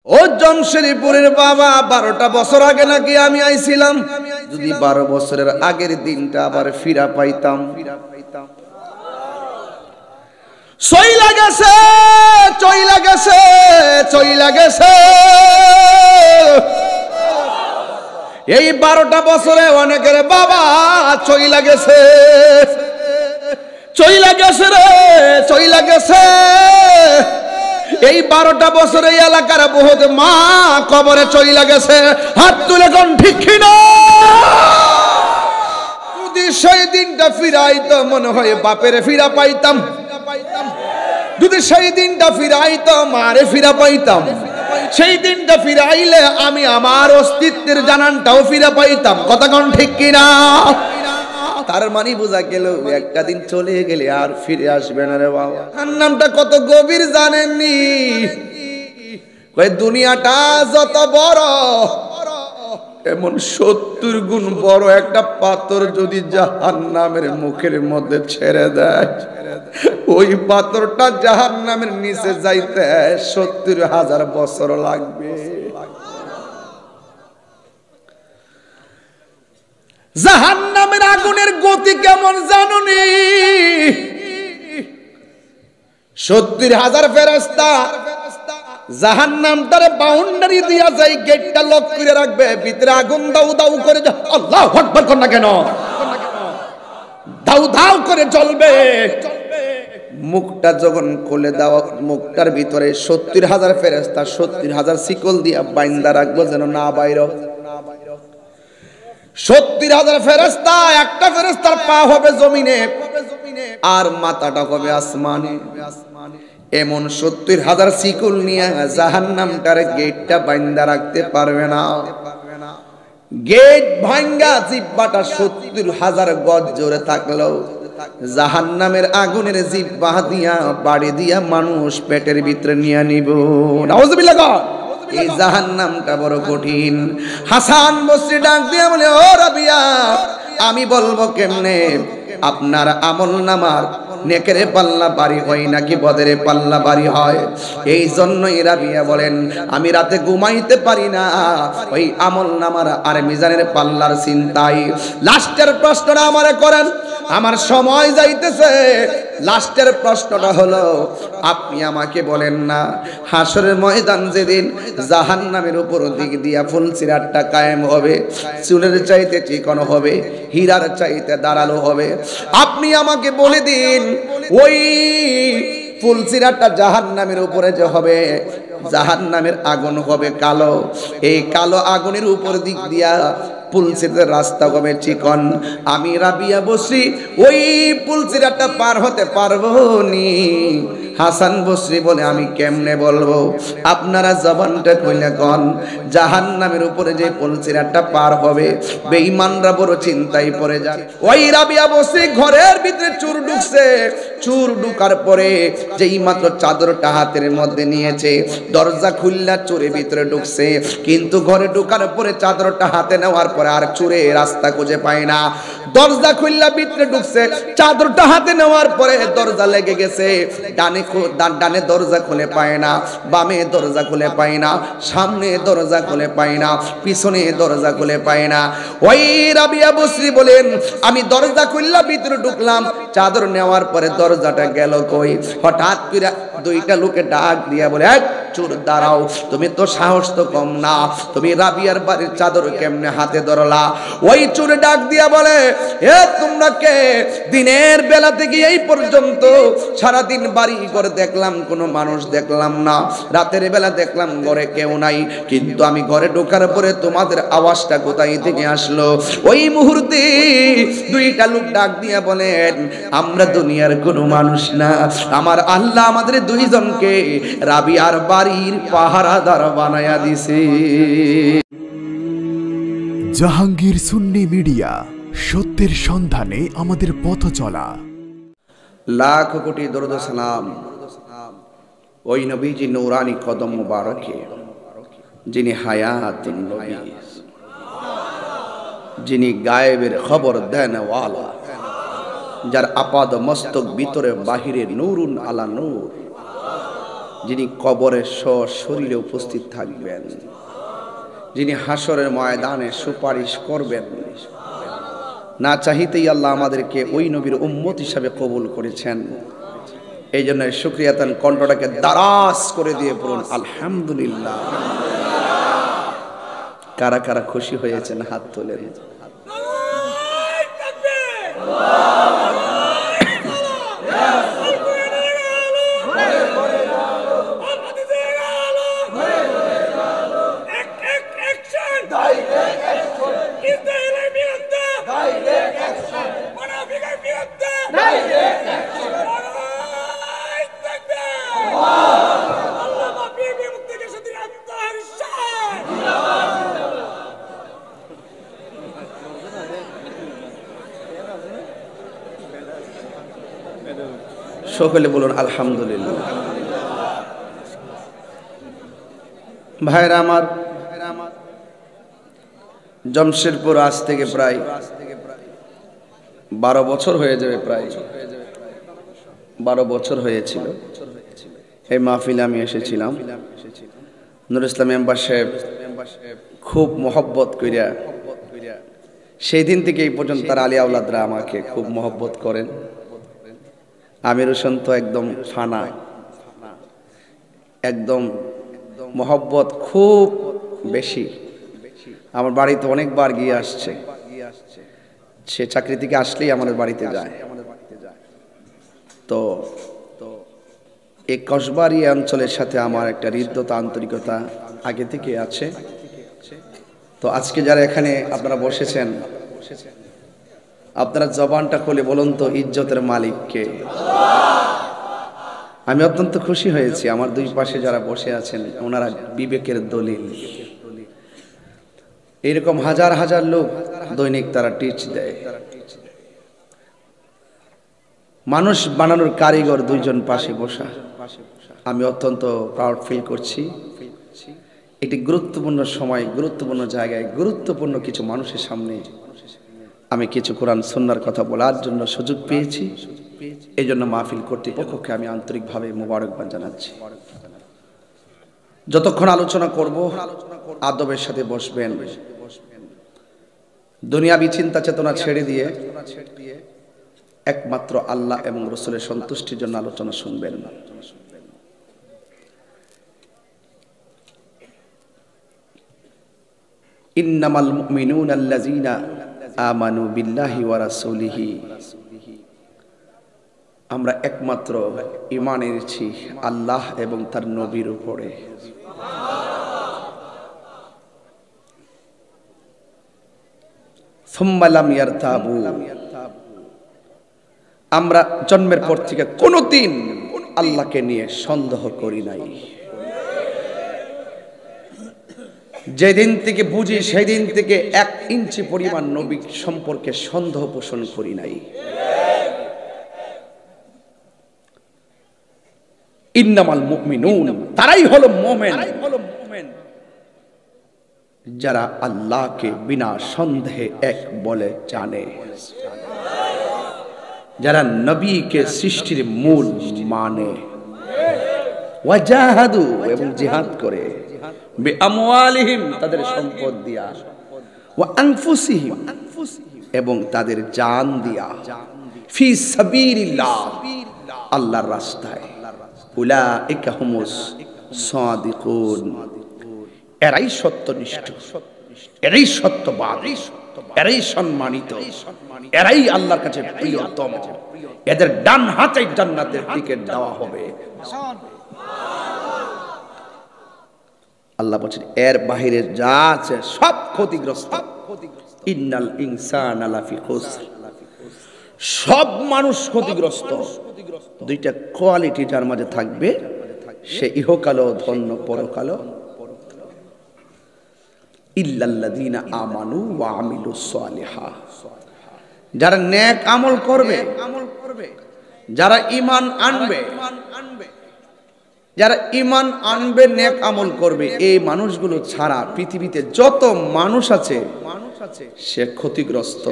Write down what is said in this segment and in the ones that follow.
ও জমশেদপুরের বাবা 12টা বছর আগে নাকি আমি আইছিলাম, যদি 12 বছরের আগের দিনটা আবার ফিরা পাইতাম। চইলা গেছে, চইলা গেছে, চইলা গেছে। এই 12টা বছরে অনেকের বাবা চইলা গেছে, চইলা গেছে রে, চইলা গেছে। এই 12টা বছরে এলাকার বহুত মা কবরে চইলা গেছে। হাত তুলে কোন ঠিক কিনা? যদি সেই দিনটা ফিরাইতো মনে হয় বাপের ফিরা পাইতাম, যদি সেই দিনটা ফিরাইতো মারে ফিরা পাইতাম, সেই দিনটা ফিরাইলে আমি আমার অস্তিত্বের জানানটাও ফিরা পাইতাম। কথা কোন ঠিক কিনা? তার মানে বোঝা গেল একটা দিন চলে গেলে আর ফিরে আসবে না রে বাবা। তার নামটা কত গভীর জানেননি? কই দুনিয়াটা যত বড়, এমন 70 গুণ বড় একটা পাথর যদি জাহান্নামের মুখের মধ্যে ছেড়ে দেয়, ওই পাথরটা জাহান্নামের নিচে যাইতে 70,000 বছর লাগবে। জাহান্নামের আগুনের গতি কেমন জানুনি? 70,000 ফেরেশতা জাহান্নামটারে বাউন্ডারি দিয়া যায়, গেটটা লক করে রাখবে, ভিতরে আগুন দাউ দাউ করে, আল্লাহু আকবার কর না কেন, দাউ দাউ করে জ্বলবে। মুখটা যখন খুলে দাও, মুখটার ভিতরে 70,000 ফেরেশতা 70,000 শিকল দিয়া বাইন্দা রাখবো যেন না বাইর। 70,000 ফেরেশতা, একটা ফেরেশতার পা হবে জমিনে আর মাথাটা হবে আসমানে। এমন 70,000 শিকল নিয়ে জাহান্নামটার গেটটা বাইন্দা রাখতে পারবে না। গেট ভাঙ্গা জিহ্বাটা 70,000 গজ জোরে থাকলেও জাহান্নামের আগুনের জিহ্বা দিয়া বাড়ি দিয়া মানুষ পেটের ভিতরে নিয়ে নিব। নাউজুবিল্লাহ। এই জাহান্নামটা বড় কঠিন। হাসান বসরি ডাক দিয়ে বলে, ও রাবিয়া, আমি বলবো কেমনে? আপনার আমল নামার নেকের পাল্লা বাড়ি হয় নাকি বদের পাল্লা বাড়ি হয়? এই জন্যই রাবিয়া বলেন, আমি রাতে ঘুমাইতে পারি না ওই আমল নামার আর মিজানের পাল্লার চিন্তায়। লাস্টের প্রশ্নটা আমারে করেন, আমার সময় যাইতেছে। লাস্টের প্রশ্নটা হলো, আপনি আমাকে বলেন না হাসরের ময়দান যেদিন জাহান্নামের উপর দিক দিয়া ফুলসিরাতটা কায়েম হবে, চুলের চাইতে চিকন হবে, হীরার চাইতে ধারালো হবে, আপনি আমাকে বলে দিন ওই ফুলসিরাতটা জাহান্নামের উপরে যে হবে, জাহান্নামের আগুন হবে কালো। এই কালো আগুনের উপর দিক দিয়া ফুলসিরাতের রাস্তা হবে চিকন। আমি রাবিয়া বসরি ওই ফুলসিরাতটা পার হতে পারবো নি? হাসান বসরি বলে, আমি কেমনে বলবো? আপনারা জবানটা কইলে কোন, জাহান্নামের উপরে যে ফুলসিরাতটা পার হবে বেঈমানরা বড় চিন্তায় পড়ে যায়। ওই রাবিয়া বসরি ঘরের ভিতরে চুর ঢুকছে। চুর ঢুকার পরে যেই মাত্র চাদরটা হাতের মধ্যে নিয়েছে, দরজা খুললা চুরের ভিতরে ঢুকছে। কিন্তু ঘরে ঢুকার পরে চাদরটা হাতে নেওয়ার পরে আর চুরে রাস্তা খুঁজে পায় না। দরজা খুললা ভিতরে ঢুকছে, চাদরটা হাতে নেওয়ার পরে দরজা লেগে গেছে। ডানে দরজা খুলে পায় না, বামে দরজা খুলে পায় না, সামনে দরজা খুলে পায় না, পিছনে দরজা খুলে পায় না। ওই রাবিয়া বসরি বলেন, আমি দরজা খুললা ভিতরে ঢুকলাম, চাদর নেওয়ার পরে দরজাটা গেল কই? হঠাৎ করে দুইটা লোকে ডাক দিয়া বলে, এক চোর দাঁড়াও, তুমি তো সাহস তো কম না, তুমি রাবিয়ার বাড়ির চাদর কেমনে হাতে ধরলা? ওই চোর ডাক দিয়া বলে, এ তোমরা কে? দিনের বেলা থেকে এই পর্যন্ত সারাদিন বাড়ি ঘরে দেখলাম কোনো মানুষ দেখলাম না, রাতের বেলা দেখলাম ঘরে কেউ নাই, কিন্তু আমি ঘরে ঢোকার পরে তোমাদের আওয়াজটা কোথায় থেকে আসলো? ওই মুহূর্তে দুইটা লোক ডাক দিয়া বলেন, আমরা দুনিয়ার কোনো মানুষ না, আমার আল্লাহ আমাদের দুইজনকে রাবিয়ার বাড়ির পাহারাদার বানায়া দিছে। জাহাঙ্গীর সুন্নি মিডিয়া, সত্যের সন্ধানে আমাদের পথ চলা। লাখ কোটি দরুদ সালাম ওই নবীজি নূরানি কদম মুবারকে, যিনি হায়াতুন নবী, যিনি গায়েবের খবর দেনওয়ালা, যার আপাদ মস্তক ভিতরে বাহিরে নূরুন আলা নূর। যিনি কবরে সশরীরে উপস্থিত থাকবেন, যিনি হাসরের ময়দানে সুপারিশ করবেন। না চাহিতেই আল্লাহ আমাদেরকে ওই নবীর উম্মত হিসাবে কবুল করেছেন। এই জন্য শুকরিয়াতান কণ্ঠটাকে দারাজ করে দিয়ে বলুন আলহামদুলিল্লাহ। কারা কারা খুশি হয়েছেন হাত তোলেন। সকলে বলুন আলহামদুলিল্লাহ। ভাইরা আমার, জমশেদপুর আজ থেকে প্রায় 12 বছর হয়ে যাবে, প্রায় 12 বছর হয়েছিল এই মাহফিলে আমি এসেছিলাম। নুরুল ইসলাম মেম্বার সাহেব খুব মহব্বত করিয়া সেই দিন থেকে এই পর্যন্ত তার আলী আওলাদরা আমাকে খুব মহব্বত করেন। আমির হোসেন তো একদম ফানা, একদম মহব্বত খুব বেশি। আমার বাড়িতে অনেকবার গিয়ে আসছে, সে চাকরি থেকে আসলেই আমাদের বাড়িতে যায়। তো এই কসবাড়ি অঞ্চলের সাথে আমার একটা হৃদ্যতা আন্তরিকতা আগে থেকে আছে। তো আজকে যারা এখানে আপনারা বসেছেন, আপনারা জবানটা খুলে বলুন তো ইজ্জতের মালিককে। আমি অত্যন্ত খুশি হয়েছি। আমার দুই পাশে যারা বসে আছেন ওনারা বিবেকের দলিল। এরকম হাজার হাজার লোক দৈনিক তারা টিচ দেয়। মানুষ বানানোর কারিগর দুইজন পাশে বসা। আমি অত্যন্ত প্রাউড ফিল করছি। একটি গুরুত্বপূর্ণ সময়, গুরুত্বপূর্ণ জায়গায়, গুরুত্বপূর্ণ কিছু মানুষের সামনে আমি কিছু কোরআন সুন্নাহর কথা বলার জন্য সুযোগ পেয়েছি। এই জন্য মাহফিল কর্তৃপক্ষকে আমি আন্তরিকভাবে মোবারকবাদ জানাচ্ছি। যতক্ষণ আলোচনা করব আদবের সাথে বসবেন, দুনিয়াবি চিন্তা চেতনা ছেড়ে দিয়ে একমাত্র আল্লাহ এবং রাসূলের সন্তুষ্টির জন্য আলোচনা শুনবেন। ইন্নামাল মুমিনুনা আল্লাযীনা আমানু বিল্লাহি ওয়া রাসূলিহি। আমরা একমাত্র ঈমান এনেছি আল্লাহ এবং তার নবীর উপরে। সুম্মা লাম ইয়ারতাবু। আমরা জন্মের পর থেকে কোনোদিন আল্লাহকে নিয়ে সন্দেহ করি নাই। যেদিন থেকে বুঝি সেদিন থেকে 1 ইঞ্চি পরিমাণ নবী সম্পর্কে সন্দেহ পোষণ করি নাই। ইন্নামাল মুমিনুন, তারাই হলো মুমিন যারা আল্লাহকে বিনা সন্দেহে এক বলে জানে, যারা নবীকে সৃষ্টির মূল মানে। ওয়াজাহাদু, এবং জিহাদ করে, বিআমওয়ালিহিম, তাদের সম্পদ দিয়া, ওয়া আনফুসিহিম, এবং তাদের জান দিয়া, ফি সাবিলিল্লাহ, আল্লাহর রাস্তায়। উলাইকা হুমুস সাদিকুন, এরাই সত্যনিষ্ঠ, এরাই সত্যবাদী, এরাই সম্মানিত, এরাই আল্লাহর কাছে প্রিয়তম। এদের ডান হাতে জান্নাতের টিকিট দেওয়া হবে। আল্লাহ বলছেন এর বাহিরে যা আছে সব ক্ষতিগ্রস্ত। ইন্নাল ইনসানা লাফি খুসর, সব মানুষ ক্ষতিগ্রস্ত। দুইটা কোয়ালিটি যার মাঝে থাকবে সে ইহকালও ধন্য, পরকালও। ইল্লাল্লাযীনা আমানু ওয়া আমিলুস সালিহাত, যারা নেক আমল করবে, যারা ঈমান আনবে, যারা ঈমান আনবে, নেক আমল করবে, এই মানুষগুলো ছাড়া পৃথিবীতে যত মানুষ আছে সে ক্ষতিগ্রস্ত।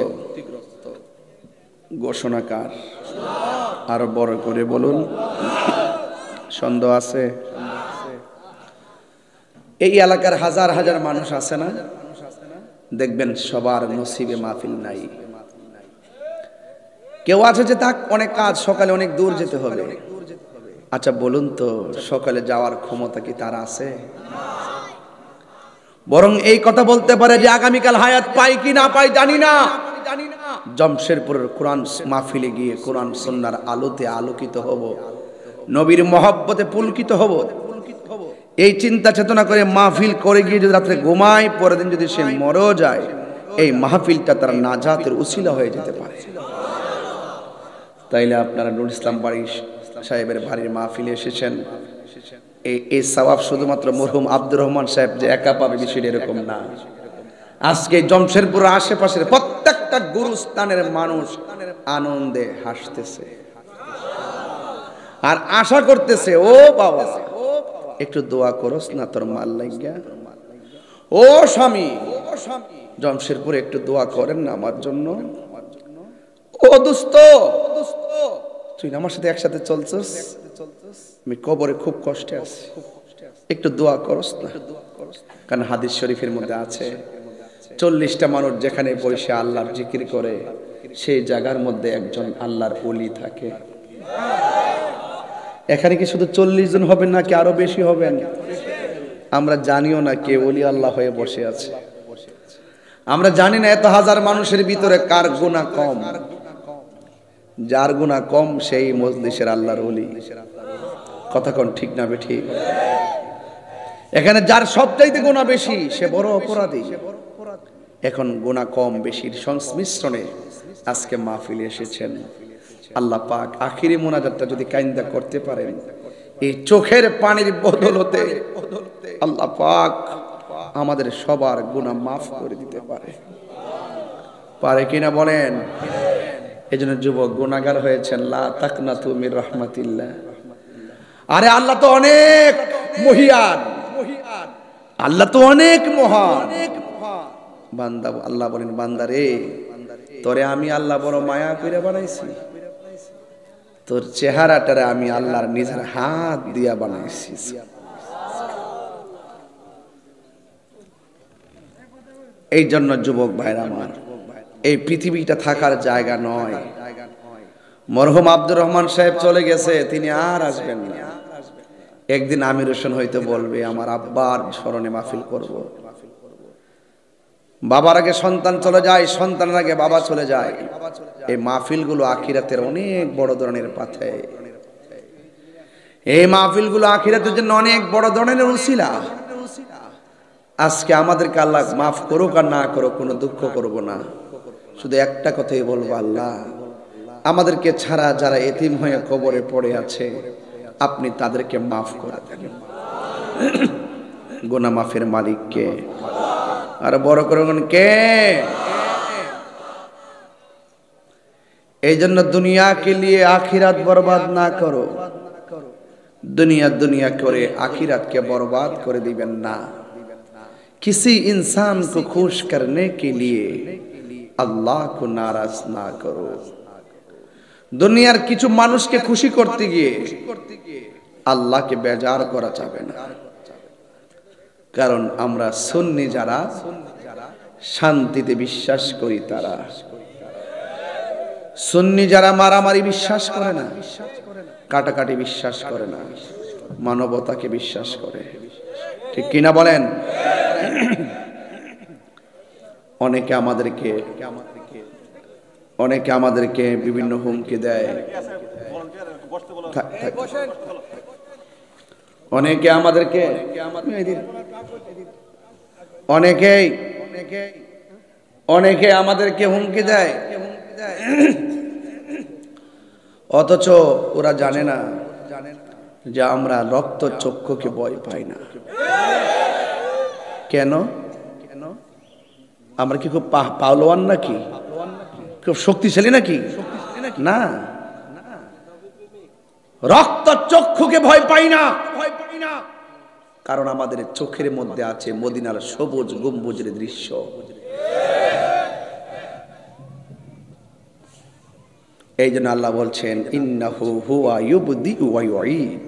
ঘোষণাকার আরো বড় করে বলুন, সন্দেহ আছে? এই এলাকার হাজার হাজার মানুষ আছে না, দেখবেন সবার নসিবে মাহফিল নাই। কেউ আছে যে তার অনেক কাজ, সকালে অনেক দূর যেতে হবে। আচ্ছা বলুন তো, সকালে যাওয়ার ক্ষমতা কি তার আছে? বরং এই কথা বলতে পারে যে আগামীকাল হায়াত পাই কি না পাই জানি না, জমশেরপুরের কোরআন মাহফিলে গিয়ে কোরআন সুন্নাহর আলোতে আলোকিত হব, নবীর মহব্বতে পুলকিত হব, এই চিন্তা চেতনা করে মাহফিল করে গিয়ে যদি রাত্রে ঘুমায়, পরের দিন যদি সে মরেও যায়, এই মাহফিলটা তার নাজাতের উসিলা হয়ে যেতে পারে। তাইলে আপনারা নুরুল ইসলাম বাড়ি সাহেবের বাড়ির মাহফিলে এসেছেন, এই সওয়াব শুধুমাত্র মরহুম আব্দুর রহমান সাহেব যে একা পাবে বিষয়টা এরকম না। আজকে জমশেরপুরের আশেপাশের প্রত্যেকটা গুরুস্থানের মানুষ আনন্দে হাসতেছে আর আশা করতেছে, ও বাবা একটু দোয়া করস না তোর মাল লাগিয়া, ও স্বামী জমশেরপুরে একটু দোয়া করেন না আমার জন্য, ও দোস্ত তুই আমার সাথে একসাথে চলছস, আমি কবরে খুব কষ্টে আছি, একটু দোয়া করস না। কারণ হাদিস শরীফের মধ্যে আছে 40টা মানুষ যেখানে বসে আল্লাহর জিকির করে, সেই জায়গার মধ্যে একজন আল্লাহর ওলি থাকে। এখানে কি শুধু 40 জন হবেন নাকি আরো বেশি হবেন? আমরা জানিও না কে ওলি আল্লাহ হয়ে বসে আছে। আমরা জানি না এত হাজার মানুষের ভিতরে কার গুনাহ কম। যার গুনাহ কম সেই মজলিসের আল্লাহর ওলি। কথা কোন ঠিক না বেঠিক? এখানে যার সবচাইতে গুনাহ বেশি সে বড় অপরাধী। এখন গুনাহ কম বেশির সংমিশ্রণে আজকে মাহফিলে এসেছেন। আল্লাহ পাক আখিরি মুনাজাতটা যদি কাইন্দা করতে পারেন, এই চোখের পানির বদলতে আল্লাহ পাক আমাদের সবার গুনাহ মাফ করে দিতে পারে কিনা বলেন? এজন্য যুবক গুনাহগার হয়েছেন, লা তাকনাতু মির রাহমাতিল্লাহ। আরে আল্লাহ তো অনেক মহিয়ান, আল্লাহ তো অনেক মহান। বান্দা আল্লাহ বলেন, বান্দা রে তোরে আমি আল্লাহ বড় মায়া করে বানাইছি, তোর চেহারাটারে আমি আল্লাহর নিজের হাত দিয়া বানাইছি। এই জন্য যুবক ভাইরা আমার, এই পৃথিবীটা থাকার জায়গা নয়। মরহুম আব্দুর রহমান সাহেব চলে গেছে, তিনি আর আসবেন না। একদিন আমির হোসেন হয়তো বলবে আমার আব্বার স্মরণে মাহফিল করব। বাবার আগে সন্তান চলে যায়, সন্তানের আগে বাবা চলে যায়। এই মাহফিলগুলো আখিরাতের অনেক বড় ধরনের পাথে। এই মাহফিলগুলো আখিরাতের জন্য অনেক বড় ধরনের উসিলা। আজকে আমাদেরকে আল্লাহ মাফ করুক আর না করুক, কোনো দুঃখ করব না। শুধু একটা কথাই বলবো, আল্লাহ আমাদেরকে ছাড়া যারা এতিম হয়ে কবরে পড়ে আছে, আপনি তাদেরকে মাফ করে দেন। গুনাহ মাফের মালিক কে? আর বড় করে কে? এই জন্য দুনিয়াকে লিয়ে আখিরাত বরবাদ না করো। দুনিয়া করে आखिरत बर्बाद कर दिबेन ना। किसी इंसान को खुश करने के लिए अल्लाह को नाराज ना करो। दुनियार किछु मानुष के खुशी करते गिए अल्लाह के बेजार करा जाबे ना। कारण आमरा सुन्नी जारा शांतिते विश्वास करी तारा, सुन्नी जारा मारामारी विश्वास करे ना, काटाकाटी विश्वास करे ना, मानवता के विश्वास करे। ठीक किना बोलेन? অনেকে আমাদেরকে বিভিন্ন হুমকি দেয়, অনেকে আমাদেরকে হুমকি দেয়, অথচ ওরা জানে না যে আমরা রক্ত চক্ষুকে ভয় পাই না। কেন? আমরা কি খুব পাওলোয়ান নাকি? খুব শক্তিশালী নাকি? না, রক্ত চক্ষুকে ভয় পাই না। কারণ আমাদের চোখের মধ্যে আছে মদিনার সবুজ গম্বুজের দৃশ্য। এই জন্য আল্লাহ বলছেন ইন্নাহু হুয়া ইউবদি ওয়া ইউঈদ,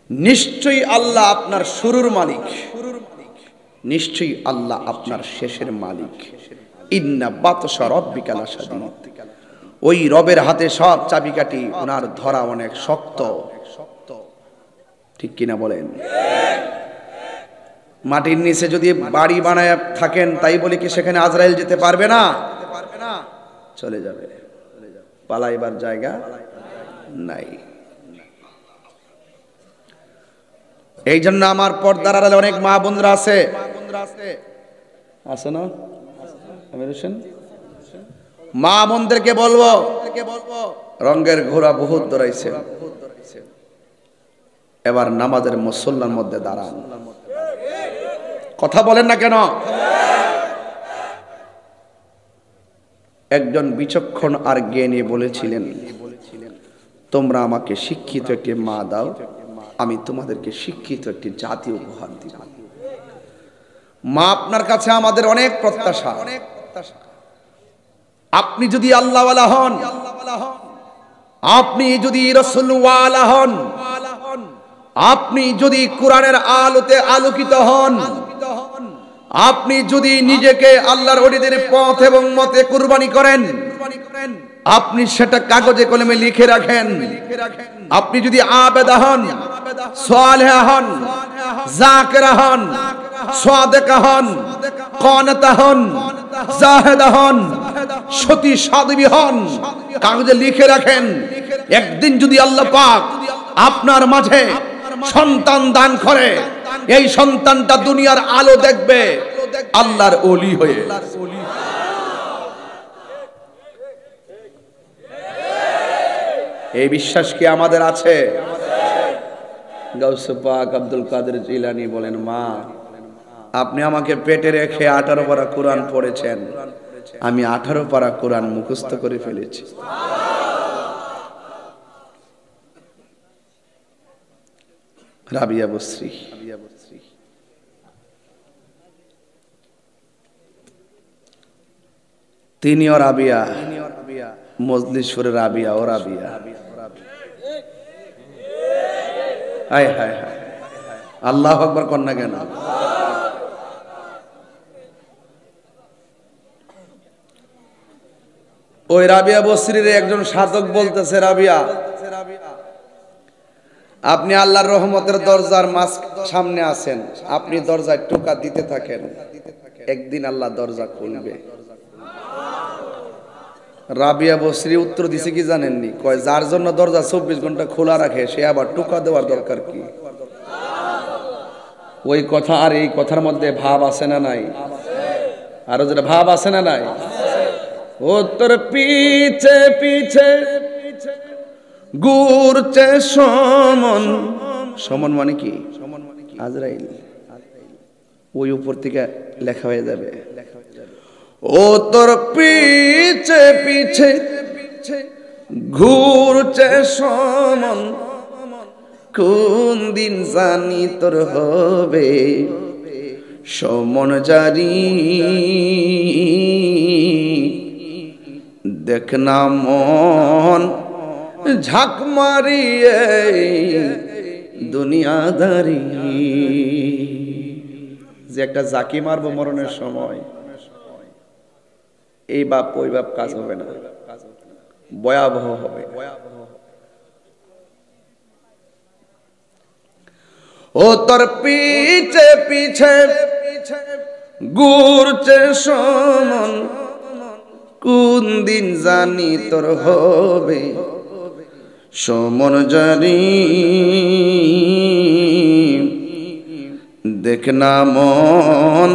নিশ্চয়ই আল্লাহ আপনার শুরুর মালিক, নিশ্চয়ই আল্লাহ আপনার শেষের মালিক। ইন্না বাতশা রাব্বিকা লাশাদীদ, ওই রবের হাতে সব চাবিকাঠি, ওনার ধরা অনেক শক্ত। ঠিক কিনা বলেন? মাটির নিচে যদি বাড়ি বানায় থাকেন, তাই বলে কি সেখানে আজরাইল যেতে পারবে না? চলে যাবে, পালাইবার জায়গা নাই। এই জন্য আমার পর্দার আড়ালে অনেক মা বোনরা আছে, আছে না? মা বোনদেরকে বলবো, রঙের ঘোড়া বহুত দৌড়াইছে, এবার নামাজের মুসল্লার মধ্যে দাঁড়ান। কথা বলেন না কেন? একজন বিচক্ষণ আর জ্ঞানী বলেছিলেন, তোমরা আমাকে শিক্ষিত একটি মা দাও, আমি তোমাদেরকে শিক্ষিত একটি জাতি উপহার দিব। মা আপনার কাছে আমাদের অনেক প্রত্যাশা। আপনি যদি আল্লাহওয়ালা হন, আপনি যদি রাসূলওয়ালা হন, আপনি যদি কোরআনের আলোতে আলোকিত হন, আপনি যদি নিজেকে আল্লাহর ওলিদের পথ এবং মতে কুরবানি করেন, আপনি সেটা কাগজে কলমে লিখে রাখেন, আপনি যদি আবেদা হন, সালেহা হন, যাকিরা হন, সাদিকা হন, কানিতা হন, জাহিদা হন, সতী সাধ্বী হন, কাগজে লিখে রাখেন। একদিন যদি আল্লাহ পাক আপনার মাঝে সন্তান দান করে, এই সন্তানটা দুনিয়ার আলো দেখবে আল্লাহর ওলি হয়ে। এই বিশ্বাস কি আমাদের আছে? গাউসে পাক আব্দুল কাদের জিলানী বলেন, মা আপনি আমাকে পেটে রেখে 18 পারা কোরআন পড়েছেন, আমি 18 পারা কোরআন মুখস্থ করে ফেলেছি। রাবিয়া বসরি, তিনিও রাবিয়া, মজলিসপুরের রাবিয়া ও রাবিয়া। হায় হায় হায়, আল্লাহু আকবার কন্যা কেন? ওই রাবিয়া বসরির একজন সাধক বলতেছে, রাবিয়া আপনি আল্লাহর রহমতের দরজার সামনে আছেন, আপনি দরজায় টোকা দিতে থাকেন, একদিন আল্লাহ দরজা খুলবে। রাবিয়া বসরি উত্তর দিছে কি জানেননি? কয়, যার জন্য দরজা 24 ঘন্টা খোলা রাখে সে আবার টোকা দেওয়ার দরকার কি? ওই কথা আর এই কথার মধ্যে ভাব আছে না নাই? আরো যেটা ভাব আছে না নাই? ও তোর পিছে পিছে ঘুরছে সমন, সমন মানে কি? আজরাইল। ওই উপর থেকে লেখা হয়ে যাবে, ও তোর পিছে পিছে ঘুরছে সমন, কোন দিন জানি তোর হবে সমন জারি, দেখ না মন ঝাঁক মারিয়ে দুনিয়াদারি। যে একটা জাকি মারবো মরণের সময়, এই বাপ ওই বাপ কাজ হবে না, ভয়াবহ হবে। ও তোর পিছে পিছে ঘুরছে সমন, কোন দিন জানি তোর হবে সমন জারি, দেখ না মন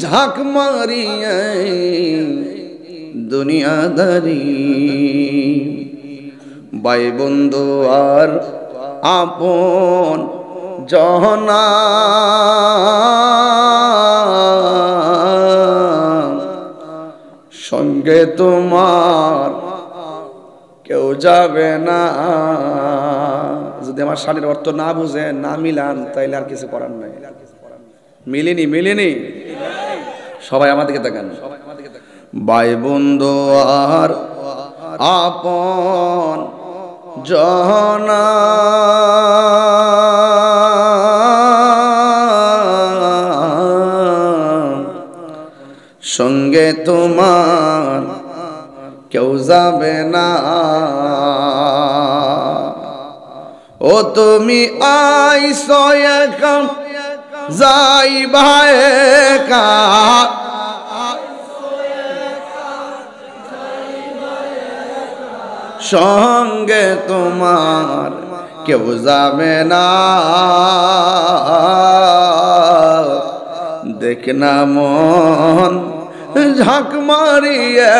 ঝাঁক মারিয়ে দুনিয়াদারি। ভাই বন্ধু আর আপন জহনা, সঙ্গে তোমার কেউ যাবে না। যদি আমার শাড়ির অর্থ না বুঝেন, না মিলান, তাইলে আর কিছু করার নাই। মিলেনি মিলেনি, সবাই আমাদেরকে দেখান। ভাই বন্ধু আর আপন জহনা, সঙ্গে তোমার কেউ যাবে না। ও তুমি আইছো একা যাইবা একা, সঙ্গে তোমার কেউ যাবে না। দেখ না মন ঝাঁক মারিয়ে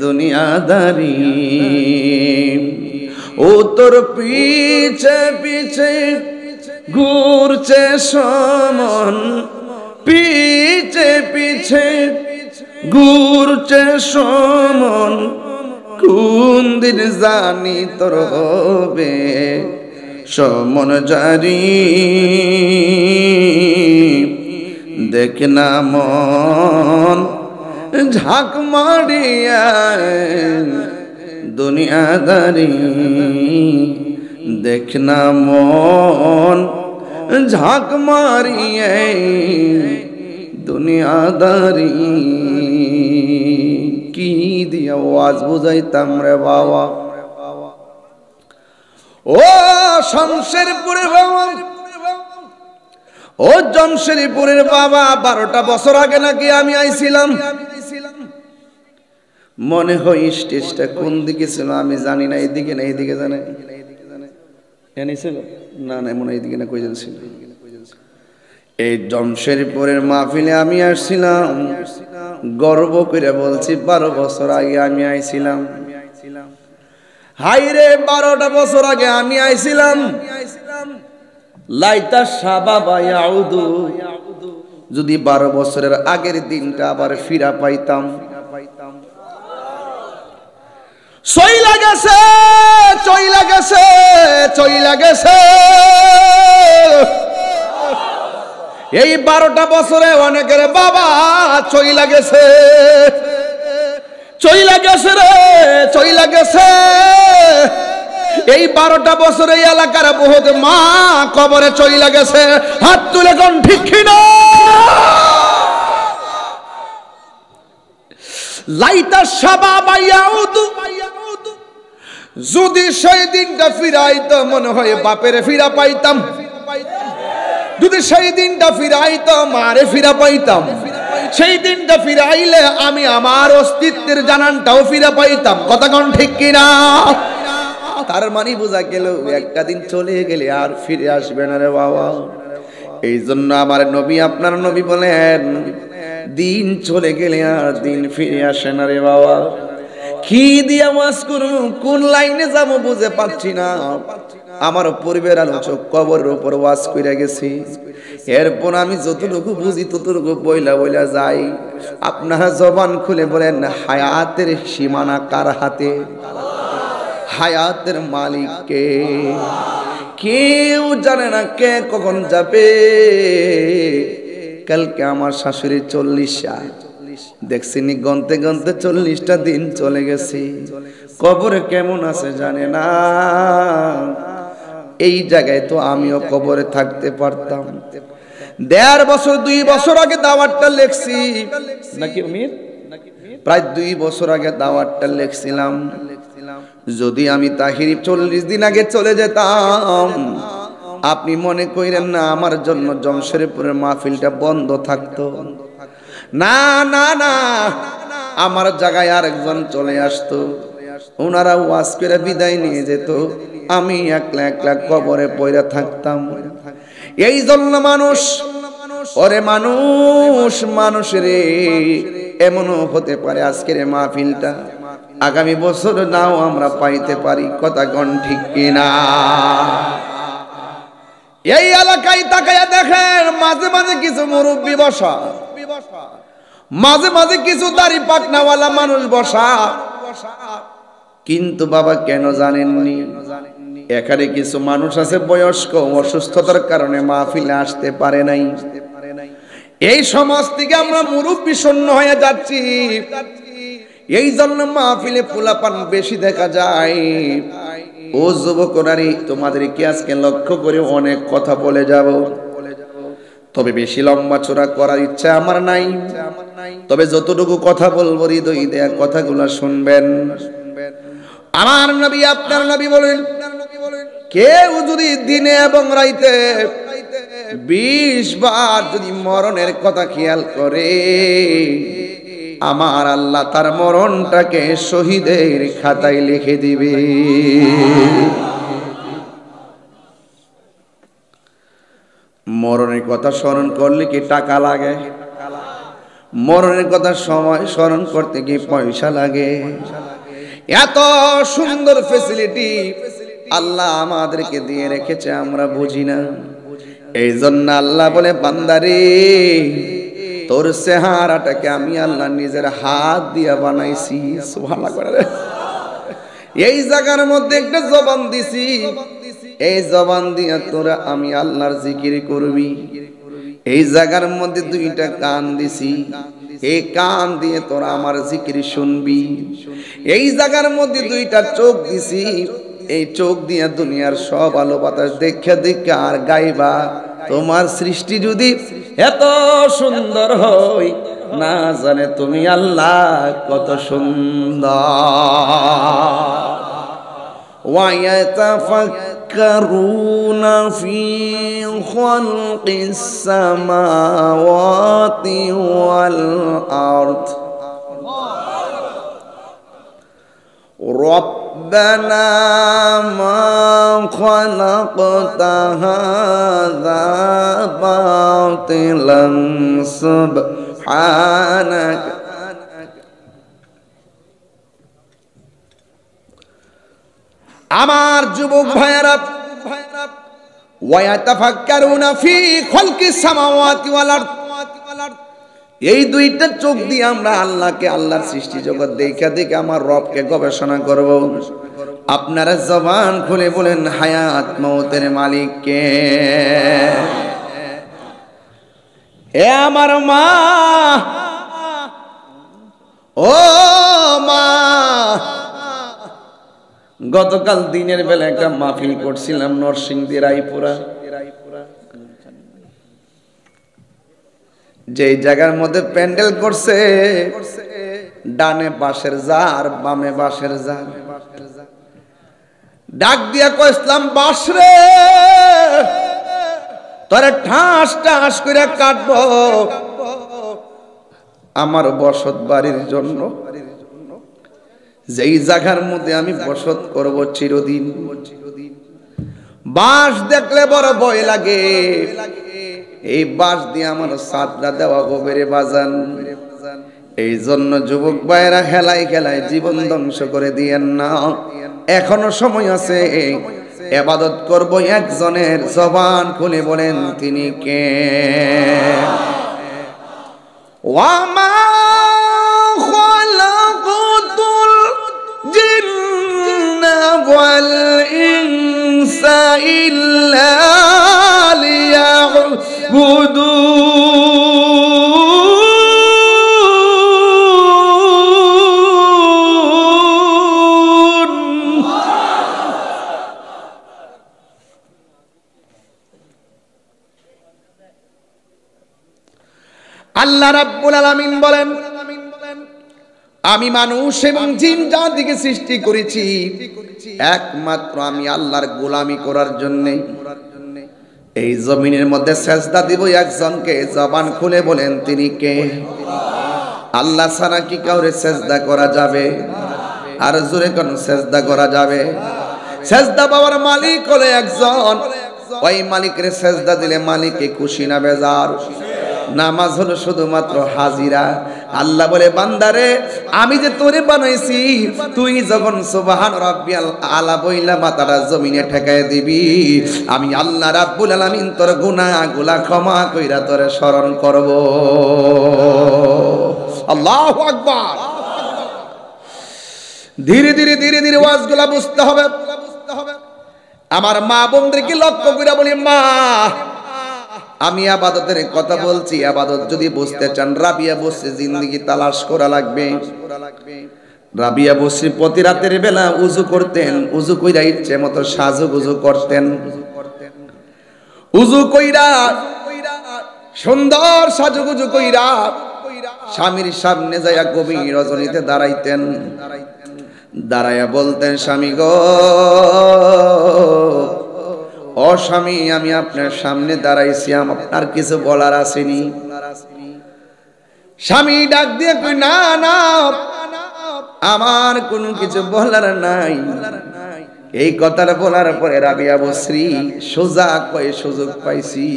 দুনিয়াদারি, ও তোর পিছে পিছে ঘুরছে সমন, পিছে পিছে ঘুরছে সমন। কোন দিন জানি তোর হবে সমন জারি। দেখ না মন ঝাঁক মারিয়া দুনিয়াদারি, দেখ না মন ঝাঁক মারিয়ে দুনিয়াদারি। কি দিয়া ওয়াজ বুঝাইতাম রে বাবা। ও শমশেরপুরের বাবা, ও জমশেরপুরের বাবা, 12টা বছর আগে নাকি আমি আইছিলাম। মনে হয় স্টেজটা কোন দিকে ছিল আমি জানি না, এইদিকে না এইদিকে জানে ছিল না, না মনে এইদিকে না, কই ছিল। এই জমশেরপুরের মাহফিলে আমি আসছিলাম, গর্ব করে বলছি 12 বছর আগে আমি আইছিলাম। হাই রে 12টা বছর আগে আমি আইছিলাম। লাইতা শাবাবা ইয়াউদু, যদি 12 বছরের আগের দিনটা আবার ফিরা পাইতাম। চইলা গেছে, চইলা গেছে, চইলা গেছে। এই 12টা বছরে অনেকের বাবা চইলা গেছে, চইলা গেছে রে, চইলা গেছে। এই 12টা বছরে এলাকার বহুত মা কবরে চইলা গেছে। হাত তুলে কোন ঠিক কিনা। লাইতা শাবাবা ইয়াউদু, যদি সেই দিনটা ফিরাইতো মনে হয় বাপের ফিরা পাইতাম, যদি সেই দিনটা ফিরাইতো মারে ফিরা পাইতাম, সেই দিনটা ফিরাইলে আমি আমার অস্তিত্বের জানানটাও ফিরা পাইতাম। কথা কোন ঠিক কিনা। তার মানে বোঝা গেল একটা দিন চলে গেলে আর ফিরে আসবে না রে বাবা। এই জন্য আমার নবী, আপনার নবী বলেন, দিন চলে গেলে আর দিন ফিরে আসে না রে বাবা। কি দিয়া ওয়াজ করব, কোন লাইনে যাব বুঝে পাচ্ছি না। আমার পরিবার আলোচক কবরের উপর ওয়াজ কইরা গেছি, এরপর আমি যতটুকু বুঝি ততটুকু বইলা বইলা যাই। আপনারা জবান খুলে বলেন, হায়াতের সীমানা কার হাতে? হায়াতের মালিক কে? কেউ জানে না কে কখন যাবে। কালকে আমার শাশুড়ির 40 দেখছিনি, গনতে গনতে 40টা দিন চলে গেছে। কবরে কেমন আছে জানে না। এই জায়গায় তো আমিও কবরে থাকতে পারতাম। 1.5 বছর 2 বছর আগে দাওয়াতটা লেখছি নাকি উমির, প্রায় 2 বছর আগে দাওয়াতটা লেখছিলাম। যদি আমি তাহিরি 40 দিন আগে চলে যেতাম, আপনি মনে করেন না আমার জন্য জমশেরপুরের মাহফিলটা বন্ধ থাকতো? না না না, আমার জায়গায় আরেকজন চলে আসতো, ওনারা ওয়াজ করে বিদায় নিয়ে যেত, আমি একলা একলা কবরে পয়রা থাকতাম। এই জন্য মানুষ, ওরে মানুষ, মানুষের এমনও হতে পারে আজকের মাহফিলটা আগামী বছর নাও আমরা পাইতে পারি। কথা কোন ঠিক কিনা। এই এলাকায় তাকায়া দেখেন, মাঝে মাঝে কিছু মুরব্বী বসা, মাঝে মাঝে কিছু দাড়ি পাকনাওয়ালা মানুষ বসা। কিন্তু বাবা কেন জানেননি, এখানে কিছু মানুষ আছে বয়স্ক, অসুস্থতার কারণে মাহফিলে আসতে পারে নাই। এই সমাজ থেকে আমরা মুরব্বী শূন্য হয়ে যাচ্ছি। এই জন্য মাহফিলে পোলাপান বেশি দেখা যায়। ও যুবকরারি, তোমাদেরকে আজকে লক্ষ্য করে অনেক কথা বলে যাব। তবে বেশি লম্বা চূড়া করার ইচ্ছা আমার নাই। তবে যতটুকু কথা বলবো হৃদয় দেয়া কথাগুলো শুনবেন। আমার নবী আপনার নবী বলেন, কেউ যদি দিনে এবং রাইতে 20 বার যদি মরণের কথা খেয়াল করে, আমার আল্লাহ তার মরণটাকে শহীদের খাতায় লিখে দিবে। মরণের কথা স্মরণ করলে কি টাকা লাগে? মরণের কথা সময় স্মরণ করতে কি পয়সা লাগে? এত সুন্দর ফ্যাসিলিটি আল্লাহ আমাদেরকে দিয়ে রেখেছে, আমরা বুঝি না। এই জন্য আল্লাহ বলে, বান্দারে তোর চেহারাটাকে আমি আল্লাহ নিজের হাত দিয়ে বানাইছি। সুবহানাল্লাহ। এই জায়গার মধ্যে একটা জবান দিছি, এই জবান দিয়ে তোরা আমি আল্লাহর জিকির করবি। এই জায়গার মধ্যে 2টা কান দিছি, এই কান দিয়ে তোরা আমার জিকির শুনবি। এই জায়গার মধ্যে 2টা চোখ দিছি, এই চোখ দিয়ে দুনিয়ার সব আলো বাতাস দেখে দেখে আর গাইবা। তোমার সৃষ্টি যদি এত সুন্দর হয়, না জানে তুমি আল্লাহ কত সুন্দর। وَيَتَفَكَّرُونَ فِي خَلْقِ السَّمَاوَاتِ وَالْأَرْضِ رَبَّنَا مَا خَلَقْتَ هَذَا بَاطِلًا سُبْحَانَكَ। আমার যুবক ভাইয়েরা, ওয়ায়াতাফাক্কারুনা ফি খালকিস সামাওয়াতি ওয়াল আরদ, এই 2টা চোখ দিয়ে আমরা আল্লাহকে, আল্লাহর সৃষ্টি জগৎ দেখে দেখে আমার রবকে গবেষণা করব। আপনারা জবান খুলে বলেন, হায়াত মওতের মালিক কে? এ আমার মা, ও মা, গতকাল দিনের বেলা একটা মাহফিল করছিলাম নরসিংদী রায়পুরা। যে জায়গার মধ্যে প্যান্ডেল করছে, ডানে বাঁশের জার, বামে বাঁশের জার। ডাক দিয়া কইলাম, বাঁশ রে তোরে ঠাস ঠাস করে কাটবো আমার বসত বাড়ির জন্য, যেই জায়গার মধ্যে আমি বসত করব চিরদিন। বাঁশ দেখলে বড় ভয় লাগে, এই বাঁশ দিয়ে আমার সাদরা দেওয়া গোবেরে বাজান। এই জন্য যুবক ভাইরা খেলায় খেলায় জীবন ধ্বংস করে দিয়েন না, এখনো সময় আছে। ইবাদত করব একজনের, জবান খুলে বলেন তিনি কে? ওয়ামা খালাকুতুল জিন্না ওয়াল ইনসা ইল্লা লিয়াবুদুন। আল্লাহ রাব্বুল আলামিন বলেন, আমি মানুষ এবং জিন জাতিকে সৃষ্টি করেছি একমাত্র আমি আল্লাহর গোলামি করার জন্য। এই জমিনের মধ্যে সেজদা দিব একজনকে, জবান খুলে বলেন তিনি কে? আল্লাহ ছাড়া কি কাউরে সেজদা করা যাবে? আর জোরে কোন সেজদা করা যাবে? সেজদা পাওয়ার মালিক হলো একজন, ওই মালিকের সেজদা দিলে মালিককে খুশি না বেজার? নামাজ হলো শুধুমাত্র হাজিরা। আল্লাহ বলে, বান্দারে আমি যে তোরে বানাইছি, তুই যখন সুবহান রাব্বিয়াল আলা বইলা মাথাটা জমিনে ঠেকায় দিবি, আমি আল্লাহ রাব্বুল আলামিন তোর গুনাহগুলা ক্ষমা কইরা তোরে স্মরণ করব। আল্লাহু আকবার। ধীরে ধীরে ধীরে ধীরে ওয়াজগুলা বুঝতে হবে। আমার মা বোনদেরকে লক্ষ্য কইরা বলি, মা আমি ইবাদতের কথা বলছি, ইবাদত যদি বুঝতে চান রাবিয়া বসে জিন্দেগি তালাশ করা লাগবে। রাবিয়া বসে প্রতি রাতের বেলা উযু করতেন, উযু কইরা ইচ্ছে মতো সাজুগুজু করতেন। উযু কইরা সুন্দর সাজুগুজু কইরা স্বামীর সামনে যাইয়া গভীর রজনীতে দাঁড়াইতেন, দাঁড়াইয়া বলতেন, স্বামী গো, ও স্বামী, আমি আপনার সামনে দাঁড়াইছি, আপনার কিছু বলার আসেনি? স্বামী ডাক দিয়ে কই, না না, আমার কোনো কিছু বলার নাই। এই কথাটা বলার পরে রাবিয়া বসরি সোজা কয়ে সুযোগ পাইছি,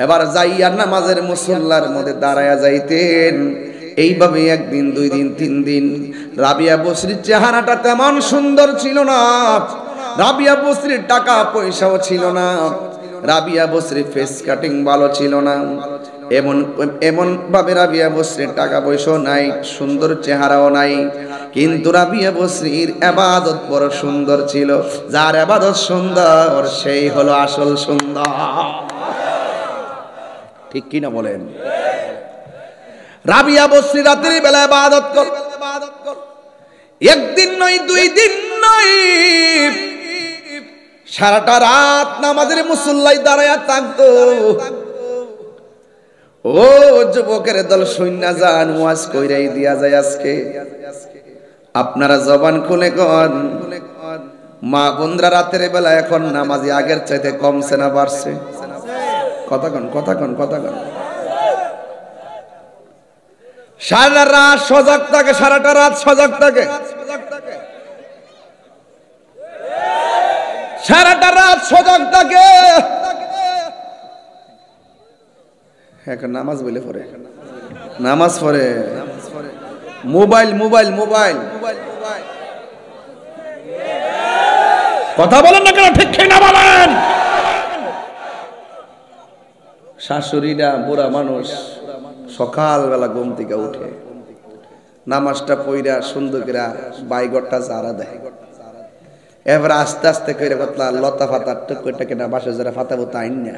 এবার যাইয়া নামাজের মুসল্লার মধ্যে দাঁড়ায়া যাইতেন। এইভাবে একদিন, দুই দিন, তিন দিন। রাবিয়া বসরির চেহারাটা তেমন সুন্দর ছিল না, রাবিয়া বসরির টাকা পয়সাও ছিল না, রাবিয়া বসরির ফেস কাটিং ভালো ছিল না, এমন ভাবে রাবিয়া বসরির টাকা পয়সাও নাই, সুন্দর চেহারাও নাই। কিন্তু রাবিয়া বসরির ইবাদত বড় সুন্দর ছিল। যার ইবাদত সুন্দর সেই হলো আসল সুন্দর। ঠিক কি না বলেন? রাবিয়া বসরি রাতের বেলা ইবাদত কর, একদিন নয়, দুই দিন নয়, সারাটা রাত নামাজের মুসল্লায় দাঁড়ায়া থাকতো। ও যুবকের দল, সৈন্য যান, ওয়াজ কইরাই দিয়া যায় আজকে। আপনারা জবান খুলে কন, মা বোনরা রাতের বেলা এখন নামাজি আগের চাইতে কমছে না বাড়ছে? কথা কন, কথা কন, কথা কন। সারা রাত সজাগ থাকে, সারাটা রাত সজাগ থাকে, সারাটা রাত সজাগ থাকে। এখন নামাজ বলে পড়ে, নামাজ পড়ে, মোবাইল মোবাইল মোবাইল। কথা বলেন না কেন? ঠিক না বলেন? শাশুড়িরা বুড়া মানুষ সকালবেলা ঘুম থেকে উঠে নামাজটা পইরা সুন্দর করে বাইগরটা জারা দেয়, এবার আস্তে আস্তে করে কথা লতা ফাতা টুকটা কেনা বাসা যারা ফাতাবো তাই না,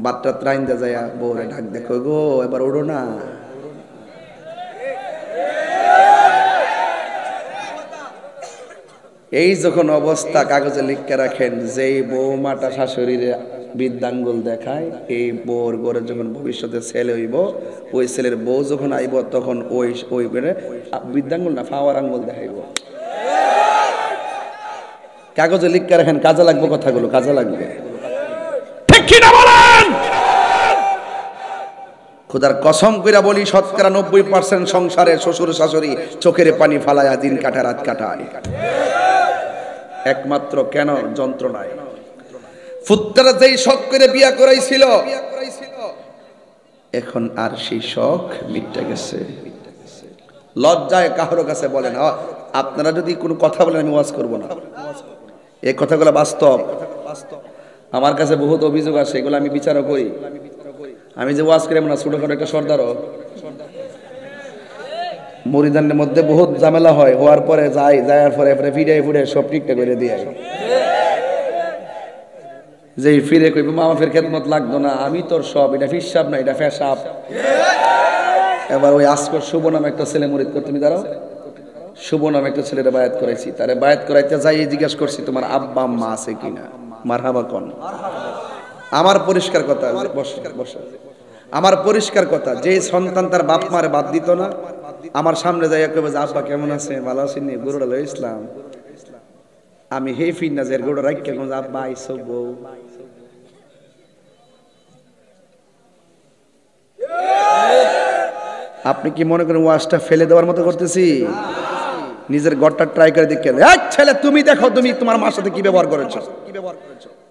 বাচ্চা ত্রাইন দে যায়, বউরে ডাক দেখো, গো এবার উড়ো না। এই যখন অবস্থা কাগজে লিখে রাখেন, যেই বৌমাটা শাশুড়িরে বৃদ্ধাঙ্গুল দেখায়, এই বউর ঘরে যখন ভবিষ্যতে ছেলে হইব, ওই ছেলের বউ যখন আইব, তখন ওই ওই বৃদ্ধাঙ্গুল না, ফাওয়ার আঙ্গুল দেখাইব। কাগজে লিখে রাখেন, কাজে লাগবে কথাগুলো, কাজে লাগবে। ঠিক কি না বলেন? খোদার কসম কইরা বলি, শতকরা 90% সংসারে শ্বশুর শাশুড়ি চোখের পানি ফালায়া দিন কাটা, রাত কাটায়, একমাত্র কেন? যন্ত্রণায়। ফুত্তারা যেই শখ করে বিয়া করাইছিল, এখন আর সেই শখ মিটে গেছে। লজ্জায় কারো কাছে বলেন, আপনারা যদি কোনো কথা বলেন আমি ওয়াজ করব না। এই কথাগুলো বাস্তব, আমার কাছে বহুত অভিযোগ আসে, এগুলো আমি বিচারও করি। আমি যে ওয়াজ করি, না ছোটখাটো একটা সর্দারও, মরিদানের মধ্যে বহুত ঝামেলা হয়, হওয়ার পরে যাওয়ার পরে ফিরে সব ঠিকঠাক করে দিয়ে যে ফিরে কইব, মামা ফের খেদমত লাগতো না, আমি তোর সব, এটা ফিসাব না, এটা ফেসাব। এবার ওই আজকর শুভ নামে একটা ছেলে মুরিদ করতে, তুমি দাঁড়াও, শুভ নামে একটা ছেলেরা বায়াত করাইছি, তারে বায়াত করাইতে যাই জিজ্ঞেস করছি, তোমার আব্বা আম্মা আছে কিনা? মারহাবা কোন? আমার পরিষ্কার কথা, আমার পরিষ্কার কথা, যে সন্তান তার বাপ মারে বাদ দিত না, আমার সামনে যাইয়া কইবে যে আব্বা কেমন আছে, ভালো আছেন, গরুটা লই ইসলাম, আমি হে ফির না যে গরুটা রাখি কোন আব্বা আইসো বউ। আপনি কি মনে করেন ওয়াজটা ফেলে দেওয়ার মতো করতেছি? নিজের ঘরটা ট্রাই করে দেখেন। এই ছেলে, তুমি দেখো তুমি তোমার মার সাথে কি ব্যবহার করেছো।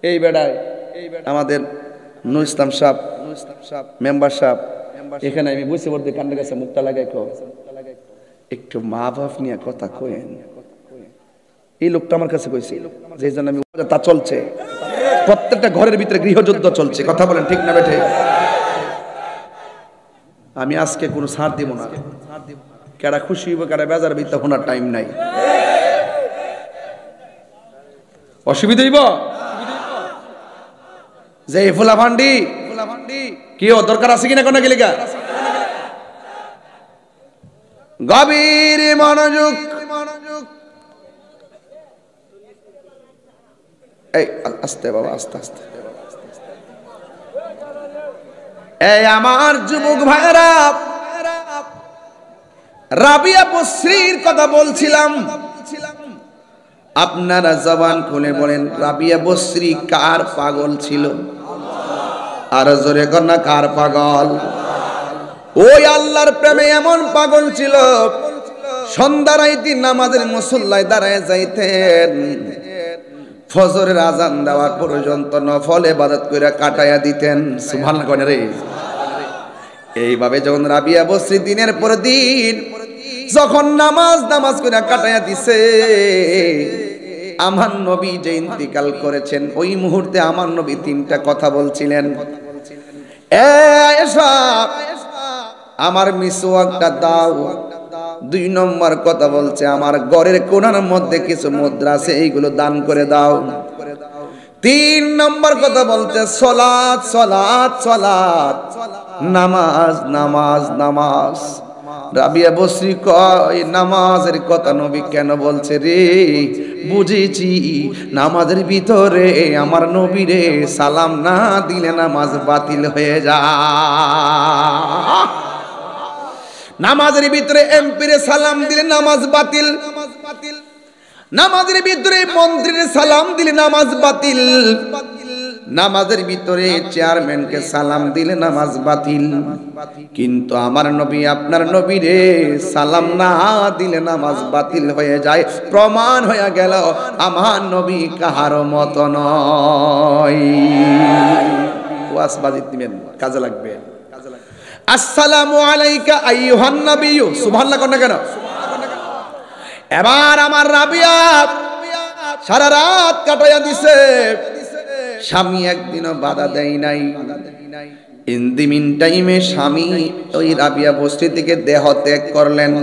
এই বেড়ায় আমাদের নুর ইসলাম সাহেব, মেম্বার সাহেব, এখানে আমি বুঝতে পারছি কান্না গেছে, মুখটা লাগাই একটু মা বাপ নিয়ে কথা কয়েন। এই লোকটা আমার কাছে কইছে, যে জন্য আমি তা চলছে, প্রত্যেকটা ঘরের ভিতরে গৃহযুদ্ধ চলছে। কথা বলেন ঠিক না বেঠে? আমি আজকে কোনো ছাড় দিব না, কেডা খুশি হইব কেডা বেজার বিত্ত হোনার টাইম নাই। অসুবিধা হইব যে ফুলা ভান্ডি কি দরকার আছে কিনা কোনো গেলিগা? গভীর মনোযোগ। এই আস্তে বাবা, আস্তে আস্তে। এই আমার যুবক ভাইরা, রাবিয়া বসরির কথা বলছিলাম। আপনারা জবান খুলে বলেন, রাবিয়া বসরি কার পাগল ছিল? আর জোরে কন্যা, কার পাগল? ওই আল্লাহর প্রেমে এমন পাগল ছিল, সন্ধ্যার আইতি নামাজের মুসল্লায় দাঁড়ায় যাইতেন, ফজরের আজান দেওয়ার পর্যন্ত নফল ইবাদত করে কাটায়া দিতেন। সুবহানাল্লাহ রে। এইভাবে যখন রাবিয়া বসরি দিনের পর দিন যখন নামাজ করে কাটায়া দিছে, আমার নবী যে ইন্তিকাল করেছেন, ওই মুহূর্তে আমার নবী তিনটা কথা বলছিলেন। আমার মিসওয়াকটা দাও। 2 নম্বর কথা বলছে, আমার ঘরের কোণার মধ্যে কিছু মুদ্রা আছে, এইগুলো দান করে দাও। 3 নম্বর কথা বলছে, সালাত সালাত সালাত, নামাজ নামাজ নামাজ। রাবিয়া বসরি কয়, নামাজের কথা নবী কেন বলছে রে? বুঝেছি, নামাজের ভিতরে আমার নবীরে সালাম না দিলে নামাজ বাতিল হয়ে যায়। নামাজের ভিতরে এমপিরে সালাম দিলে নামাজ বাতিল, নামাজের ভিতরে মন্ত্রীর সালাম দিলে নামাজ বাতিল, নামাজের ভিতরে চেয়ারম্যানকে সালাম দিলে নামাজ বাতিল। কিন্তু আমার নবী, আপনার নবীরে সালাম না দিলে নামাজ বাতিল হয়ে যায়। প্রমাণ হয়ে গেল আমার নবী কাহারও মত নয়। ওয়াজ বাজিত দিবেন, কাজে লাগবে। আসসালামু আলাইকা আইয়ুহান নবিয়্যু। সুবহানাল্লাহ কোন কেন? এবার আমার রাবিয়া সারা রাত কাটাইয়া দিছে, স্বামী একদিনও বাধা দেয় নাই। ইন দি মিন টাইমে স্বামী ওই রাবিয়া বসরি থেকে দেহ ত্যাগ করলেন।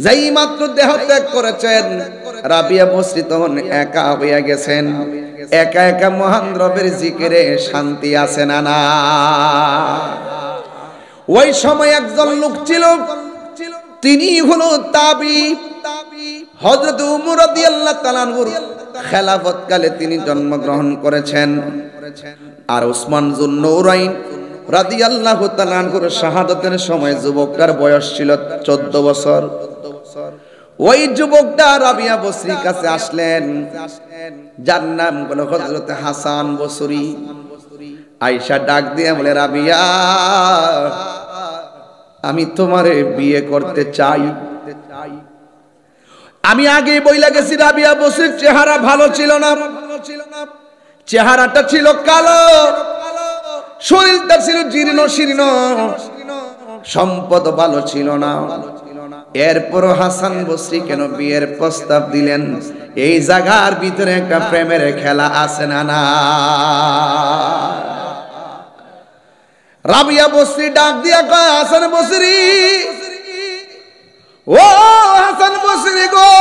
যেই মাত্র দেহ ত্যাগ করেছেন, রাবিয়া বসরি তখন একা হইয়া গেছেন। একা একা মহান রবের জিকিরে শান্তি আছে না না? ওই সময় একজন লোক ছিল, তিনি হলো তাবি। হযরত উমর রাদিয়াল্লাহু তাআলা আনহুর খেলাফত কালে তিনি জন্মগ্রহণ করেছেন। আর উসমান যুন্নুরাইন রাদিয়াল্লাহু তাআলা আনহুর শাহাদাতের সময় যুবকটার বয়স ছিল 14 বছর। ওই যুবকটা রাবিয়া বসরির কাছে আসলেন, যার নাম হলো হযরত হাসান বসরি। আয়েশা ডাক দিয়ে বলে, রাবিয়া, আমি তোমারে বিয়ে করতে চাই। আমি আগে বইলা গেছি, রাবিয়া বসরির চেহারা ভালো ছিল না, চেহারাটা ছিল কালো, শরীরটা ছিল জীর্ণ শীর্ণ, সম্পদ ভালো ছিল না। এরপর হাসান বসরি কেন বিয়ের প্রস্তাব দিলেন? এই জায়গার ভিতরে একটা প্রেমের খেলা আছে না না? রাবিয়া বসরি ডাক দিয়া কয়, হাসান বসরি, ও হাসান বসরি গো,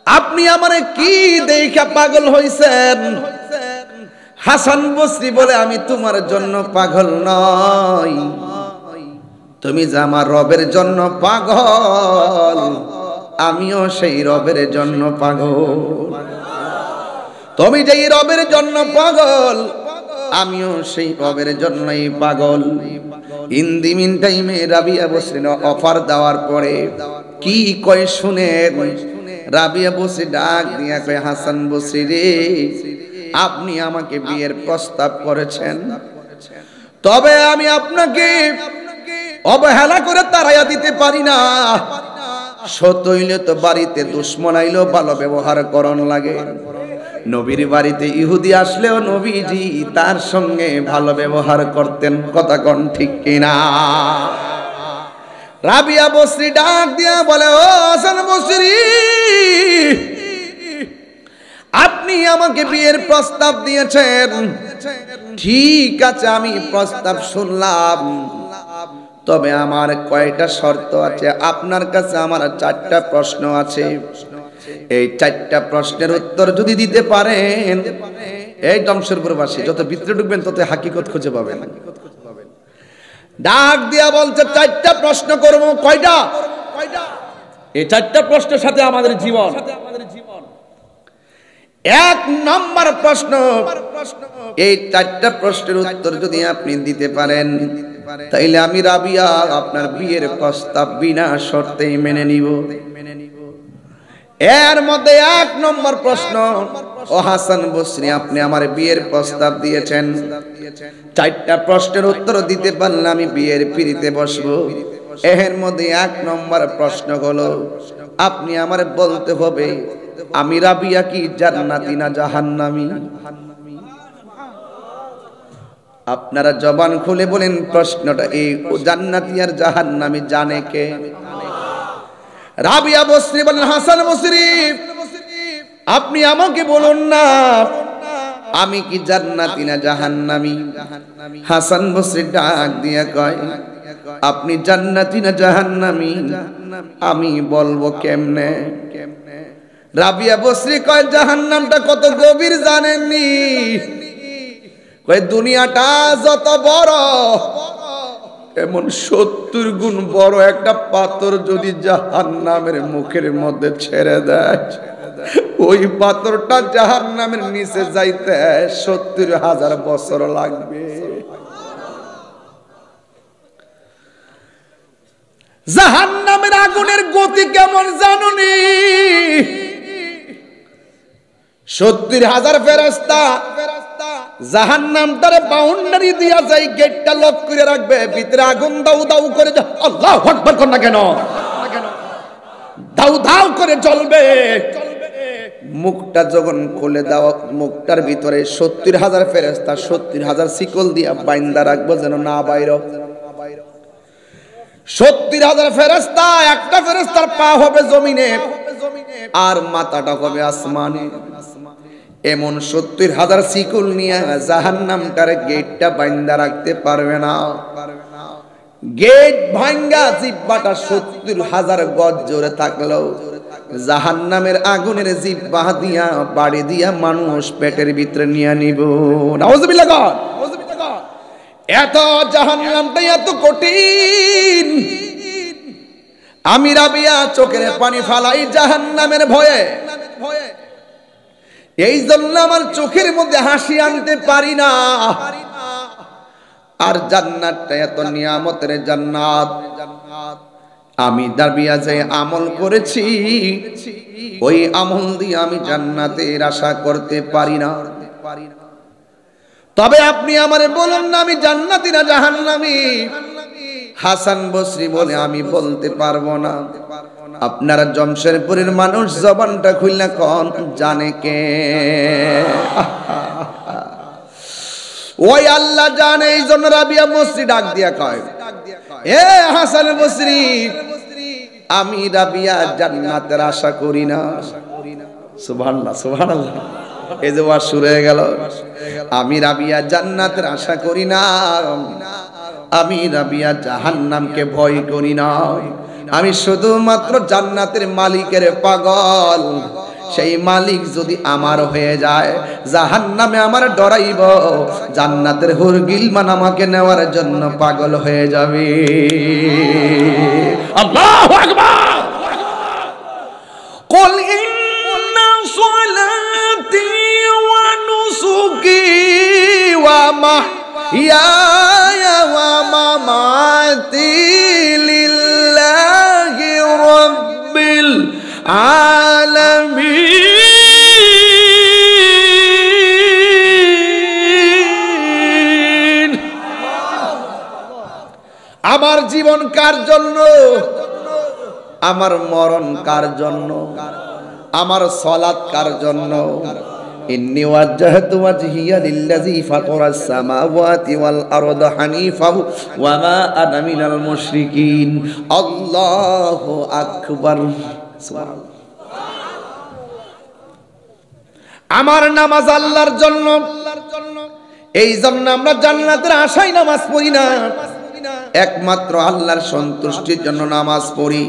আপনি আমারে কি দেখা পাগল হইছেন? হাসান বসরি বলে, আমি তোমার জন্য পাগল নই, তুমি যে আমার রবের জন্য পাগল, আমিও সেই রবের জন্য পাগল। তুমি যেই রবের জন্য পাগল, আমিও সেই রবের জন্যই পাগল। ইন দি মিন টাইমে রাবিয়া বসরি অফার দেওয়ার পরে কি কয় শুনে, রাবিয়া বসরি ডাক দিয়া কয়, হাসান বসরি রে, আপনি আমাকে বিয়ের প্রস্তাব করেছেন, তবে আমি আপনাকে অবহেলা করে তাড়াইয়া দিতে পারি না। সত হইলে তো বাড়িতে দুশ্মন আইলেও ভালো ব্যবহার করণ লাগে। নবীর বাড়িতে ইহুদি আসলেও নবীজি তার সঙ্গে ভালো ব্যবহার করতেন। কথা কোন ঠিক কিনা? রাবিয়া বসরি ডাক দিয়া বলে, ও হাসান বসরি, আপনি আমাকে বিয়ের প্রস্তাব দিয়েছেন, ঠিক আছে, আমি প্রস্তাব শুনলাম, তবে আমার কয়টা শর্ত আছে। আপনার কাছে আমার 4টা প্রশ্ন আছে। এই 4টা প্রশ্নের উত্তর যদি দিতে পারেন, এই জমশেরপুরবাসী যত ভিতরে ঢুকবেন তত হাকিকত খুঁজে পাবেন। ডাক দিয়া বলছে, 4টা প্রশ্ন করব। কয়টা? এই 4টা প্রশ্নের সাথে আমাদের জীবন। এক নম্বর প্রশ্ন, এই চারটা প্রশ্নের উত্তর যদি আপনি দিতে পারেন তাইলে আমি রাবিয়া আপনার বিয়ের প্রস্তাব বিনা শর্তেই মেনে নিব। এর মধ্যে এক নম্বর প্রশ্ন, ও হাসান বসরি আপনি আমার বিয়ের প্রস্তাব দিয়েছেন, চারটা প্রশ্নের উত্তর দিতে পারলে আমি বিয়ের পিড়িতে বসবো। এর মধ্যে এক নম্বর প্রশ্ন হলো আপনি আমারে বলতে হবে আমি রাবিয়া কি জান্নাতি না জাহান্নামী। আপনারা জবান খুলে বলেন প্রশ্নটা এই জান্নাতি আর জাহান্নামী জানে কে? রাবিয়া বসরি বলেন হাসান বসরি আপনি আমাকে বলুন না আমি কি জান্নাতি না জাহান্নামী। হাসান বসরি ডাক দিয়া কয় আপনি জান্নাতি না জাহান্নামী আমি বলবো কেমনে? রাবিয়া বসরি কয় জাহান্নামটা কত গভীর জানেননি? কয় দুনিয়াটা যত বড় এমন 70 গুণ বড় একটা পাথর যদি জাহান্নামের মুখের মধ্যে ছেড়ে দেয় ওই পাথরটা জাহান্নামের নিচে যাইতে 70,000 বছর লাগবে। জাহান্নামের আগুনের গতি কেমন জানুনি? 70,000 ফেরেশতা জাহান্নামটারে বাউন্ডারি দিয়া যায়, গেটটা লক করে রাখবে, ভিতরে আগুন দাউ দাউ করে আল্লাহু আকবার কোন না কেন দাউ দাউ করে জ্বলবে। মুখটা যখন খুলে দেওয়া মুখটার ভিতরে 70,000 ফেরেশতা 70,000 শিকল দিয়া বাইন্দা রাখবো যেন না বাইর। 70,000 ফেরেশতা, একটা ফেরেশতার পা হবে জমিনে আর মাথাটা হবে আসমানে। এমন 70,000 শিকল নিয়ে জাহান্নামটার গেটটা বাইন্দা রাখতে পারবে না। গেট ভাঙ্গা জিহ্বাটা 70,000 গজ জোরে থাকলেও জাহান্নামের আগুনের জিহ্বা দিয়া বাড়ি দিয়া মানুষ পেটের ভিতরে নিয়ে নিব। নাউজুবিল্লাহ। এত জাহান্নামটা এত কঠিন, আমি রাবিয়া চোখের পানি ফালাই জাহান্নামের ভয়ে। এই জন্য আমার চোখের মধ্যে হাসি আনতে পারি না। আর জান্নাতটা এত নিয়ামতের জান্নাত, আমি রাবিয়া যে আমল করেছি ওই আমল দিয়ে আমি জান্নাতের আশা করতে পারি না। তবে আপনি আমারে বলুন না আমি জান্নাতি না জাহান্নামী। হাসান বসরি বলে আমি বলতে পারবো না। আপনারা জমশেরপুরের মানুষ জবানটা খুলনা কোন জানে কে? ওই আল্লাহ জানে। এই জন্য রাবিয়া বসরি ডাক দিয়া কয় এ হাসান বসরি আমি রাবিয়া জান্নাতের আশা করি না। সুবহানাল্লাহ সুবহানাল্লাহ। এই যে ওয়াজ শুরু হয়ে গেল। আমি রাবিয়া জান্নাতের আশা করি না, আমি রাবিয়া জাহান্নামকে ভয় করি না। আমি শুধুমাত্র জান্নাতের মালিকের পাগল। সেই মালিক যদি আমার হয়ে যায় জাহান্নামে আমার ডরাইব, জান্নাতের হুরগিলমান আমাকে নেওয়ার জন্য পাগল হয়ে যাবে। আল্লাহু আকবার। কুল ইন্না সলাতি ওয়া নুসুকি ওয়া মাহইয়ায়া ওয়া মামাতি লিল্লাহি রাব্বিল আলামিন। আমার জীবন কার জন্য? আমার মরণ কার জন্য? আমার সালাত কার জন্য? ইন্নী ওয়াজ্জাহতু ওয়াজহিয়া লিল্লাযী ফাতারাস সামাওয়াতি ওয়াল আরদা হানিফা ওয়া মা আনা মিনাল মুশরিকিন। আল্লাহু আকবার। সুবহানাল্লাহ। আমার নামাজ আল্লাহর জন্য, এই জন্য আমরা জান্নাতের আশায় নামাজ পড়ি না, একমাত্র আল্লাহর সন্তুষ্টির জন্য নামাজ পড়ি।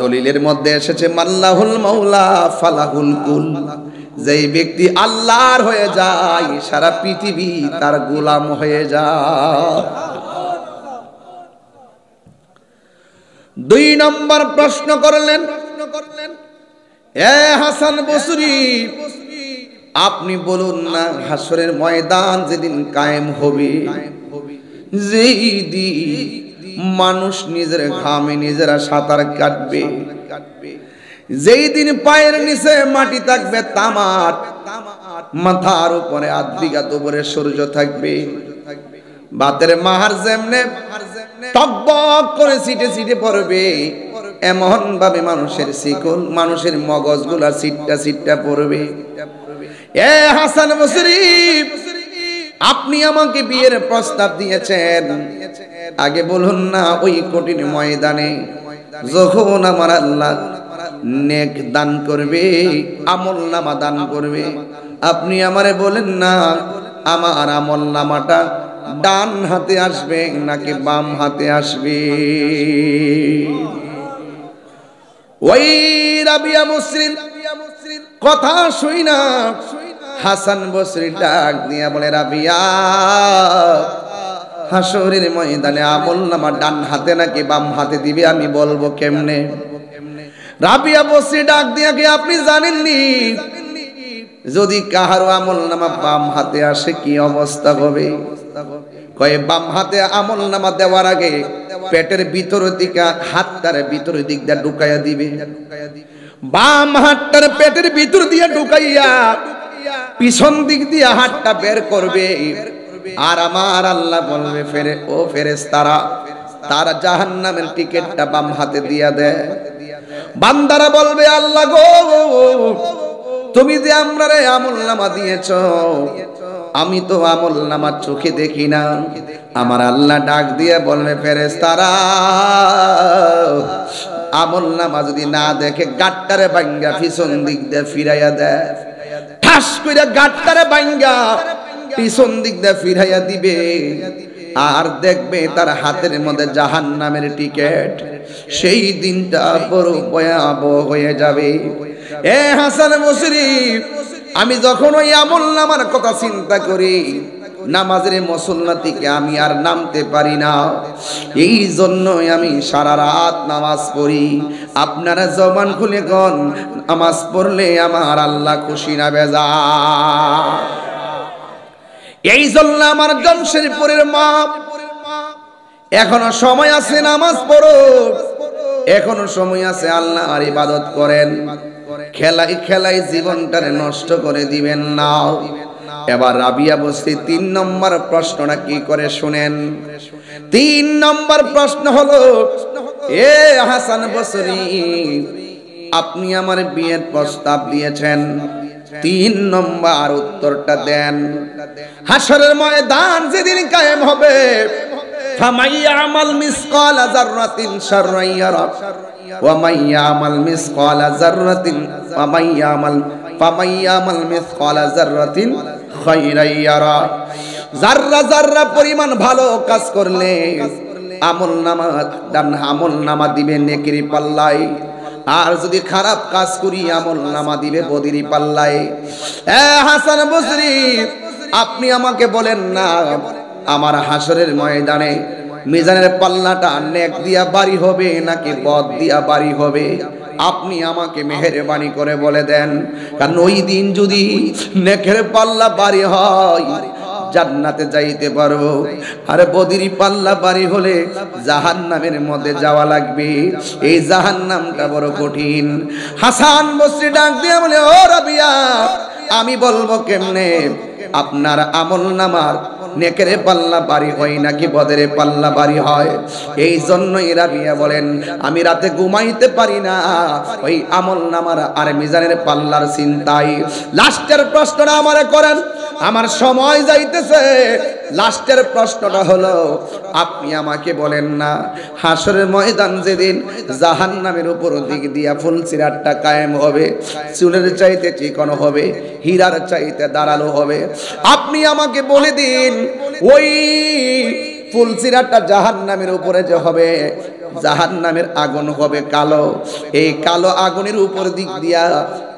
দলিলের মধ্যে এসেছে মাল্লাহুল মাওলা ফালাহুল কুল। যেই ব্যক্তি আল্লাহর হয়ে যায় সারা পৃথিবী তার গোলাম হয়ে যায়। 2 নম্বর প্রশ্ন করলেন এ হাসান বসরি, আপনি বলুন না হাসরের ময়দান যেদিন কায়েম হবে, যেই দিন মানুষ নিজের ঘামে নিজেরা সাঁতার কাটবে, যেই দিন পায়ের নিচে মাটি থাকবে তামার, মাথার উপরে আধ বিঘা উপরে সূর্য থাকবে, বাতের মাহার যেমনে টকবক করে ছিটে ছিটে পড়বে, এমন ভাবে মানুষের শিকল, মানুষের মগজগুলা ছিটটা ছিটটা পড়বে। এ হাসান বসরি, আপনি আমাকে বিয়ের প্রস্তাব দিয়েছেন, আগে বলুন না ওই কঠিন ময়দানে যখন আমার আল্লাহ নেক দান করবে, আমল নামা দান করবে, আপনি আমারে বলেন না আমার আমল নামাটা ডান হাতে আসবে নাকি বাম হাতে আসবে? ওই রাবিয়া মুসরিন কথা শুই না হাসান বসরি ডাক দিয়া বলে, রাবিয়া, হাসরের ময়দানে আমল নামা ডান হাতে নাকি বাম হাতে দিবে আমি বলবো কেমনে? রাবিয়া বসরি ডাক দিয়া কে আপনি জানেননি যদি কাহারো আমল নামা বাম হাতে আসে কি অবস্থা হবে? কয়ে বাম হাতে আমল নামা দেওয়ার আগে পেটের ভিতর দিকে হাতটার ভিতর দিক দিয়ে ঢুকাইয়া দিবে, বাম হাতটার পেটের ভিতর দিয়ে ঢুকাইয়া পিছন দিক দিয়ে হাতটা বের করবে, আর আমার আল্লাহ বলবে ও ফেরেশতারা, তারা জাহান্নামের টিকেটটা বাম হাতে দিয়া দেয়। বান্দারা বলবে, আল্লাহ গো, তুমি যে আমরারে আমল নামা দিয়েছ, আমি তো আমল নামা চোখে দেখি না। আমার আল্লাহ ডাক দিয়ে বলবে, ফেরেশতারা, আমল নামা যদি না দেখে গাট্টারে ভাঙ্গা পিছন দিক দিয়ে ফিরাইয়া দেয়, ঠাস করে গাট্টারে ভাঙ্গা পিছন দিক দিয়ে ফিরাইয়া দিবে, আর দেখবে তার হাতের মধ্যে জাহান্নামের টিকেট। সেই দিনটা বড় ভয়াবহ হয়ে যাবে। এ হাসান বসরি, আমি যখন ওই আমল নামার কথা চিন্তা করি, নামাজের মুসল্লা থেকে আমি আর নামতে পারি না। এই জন্যই আমি সারা রাত নামাজ পড়ি। আপনারা জবান খুলে গন, নামাজ পড়লে আমার আল্লাহ খুশি না বেজা। এই জন্য আমার জমশেদপুরের মা, এখনো সময় আছে, নামাজ পড়ো, এখনো সময় আছে, আল্লাহর ইবাদত করেন। খেলাই খেলাই জীবনটারে নষ্ট করে দিবেন না। এবার রাবিয়া বসরি 3 নম্বর প্রশ্নটা কি করে শুনেন। 3 নম্বর প্রশ্ন হলো, এ হাসান বসরি, আপনি আমার বিয়ের প্রস্তাব দিয়েছেন, 3 নম্বর উত্তরটা দেন। হাসরের ময়দান যেদিন কায়েম হবে, ফামাইয়ামাল মিসকালা যাররাতিন শাররান ইয়ারা ওয়া মাইয়ামাল মিসকালা যাররাতিন ফামাইয়ামাল মিসকালা যাররাতিন খায়রান ইয়ারা। যাররা যাররা পরিমাণ ভালো কাজ করলে আমল নামা দিবে নেকির পাল্লায়, আর যদি খারাপ কাজ করি আমল নামা দিবে বদির পাল্লায়। এ হাসান বসরি, আপনি আমাকে বলেন না আমার হাসরের ময়দানে মিজানের পাল্লাটা নেক দিয়া বাড়ি হবে নাকি বদ দিয়া বাড়ি হবে? আপনি আমাকে মেহেরবানি করে বলে দেন, কারণ ওই দিন যদি নেকের পাল্লা বাড়ি হয় জান্নাতে যাইতে পারবো, আর বদির পাল্লা বাড়ি হলে জাহান্নামের মধ্যে যাওয়া লাগবে। এই জাহান্নামটা বড় কঠিন। হাসান বসরি ডাক দিয়ে বলে, ও রাবিয়া, আমি বলবো কেমনে আপনার আমল নামার নেকের পাল্লা বাড়ি হয় নাকি বদের পাল্লা বাড়ি হয়? এই জন্যই রাবিয়া বলেন, আমি রাতে ঘুমাইতে পারি না ওই আমল নামার আর মিজানের পাল্লার চিন্তায়। লাস্টের প্রশ্নটা আমারে করেন, আমার সময় যাইতেছে। লাস্টের প্রশ্নটা হলো, আপনি আমাকে বলেন না হাসরের ময়দান যেদিন জাহান্নামের উপর দিক দিয়া ফুলসিরাতটা কায়েম হবে, চুলের চাইতে চিকন হবে, হীরার চাইতে দাঁড়ালো হবে, আপনি আমাকে বলে দিন ওই ফুলসিরাতটা জাহান্নামের উপরে যে হবে, জাহান্নামের আগুন হবে কালো, এই কালো আগুনের উপর দিক দিয়া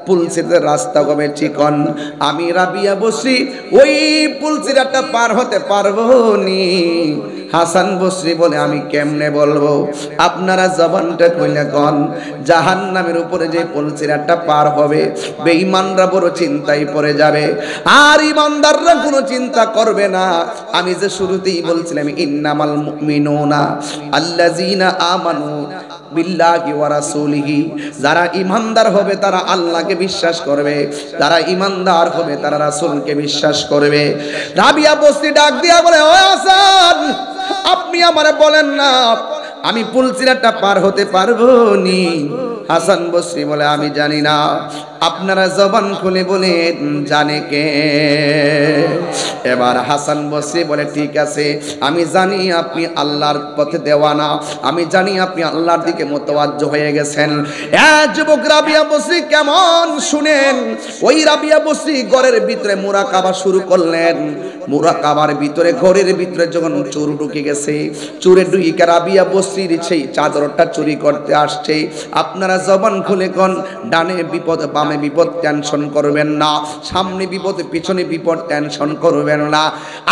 পুলসিরাতের রাস্তা হবে চিকন, আমি রাবিয়া বসরি ওই পুলসিরাতটা পার হতে পারবো নি। হাসান বসরি বলে আমি কেমনে বলবো? আপনারা জবানটা কইলে কন, জাহান্নামের উপরে যে পুলসিরাতটা পার হবে বেঈমানরা বড় চিন্তায় পড়ে যাবে, আর ইমানদাররা কোনো চিন্তা করবে না। আমি যে শুরুতেই বলছিলাম ইন্নামাল মুমিনুনা আল্লাযীনা আমানু বিল্লাহি ওয়া রাসূলিহি, যারা ইমানদার হবে তারা আল্লাহকে বিশ্বাস করবে, যারা ইমানদার হবে তারা রাসূলকে বিশ্বাস করবে। রাবিয়া বসরি ডাক দিয়া বলে, ও হাসান, আপনি আমারে বলেন না আমি পুলসিরাতটা পার হতে পারবো নি? হাসান বসরি বলে আমি জানি না। আপনারা জবান খুলে বলেন জানে কে? এবার হাসান বসরি বলে ঠিক আছে, আমি জানি আপনি আল্লাহর পথে দেওয়ানা, আমি জানি আপনি আল্লাহর দিকে মুতাওয়াজ্জহ হয়ে গেছেন। যুবক রাবিয়া বসরি কেমন শুনেন, ওই রাবিয়া বসরি ঘরের ভিতরে মুরাকাবা শুরু করলেন। মুরাকাবার ভিতরে ঘরের ভিতরে যখন চোর ঢুকে গেছে, চোরে ঢুকে রাবিয়া বসরির সেই চাদরটা চুরি করতে আসছে। আপনারা জবান খুলে কোন, ডানে বিপদ বামে বিপদ টেনশন করবেন না, সামনে বিপদ পিছনে বিপদ টেনশন করবেন না,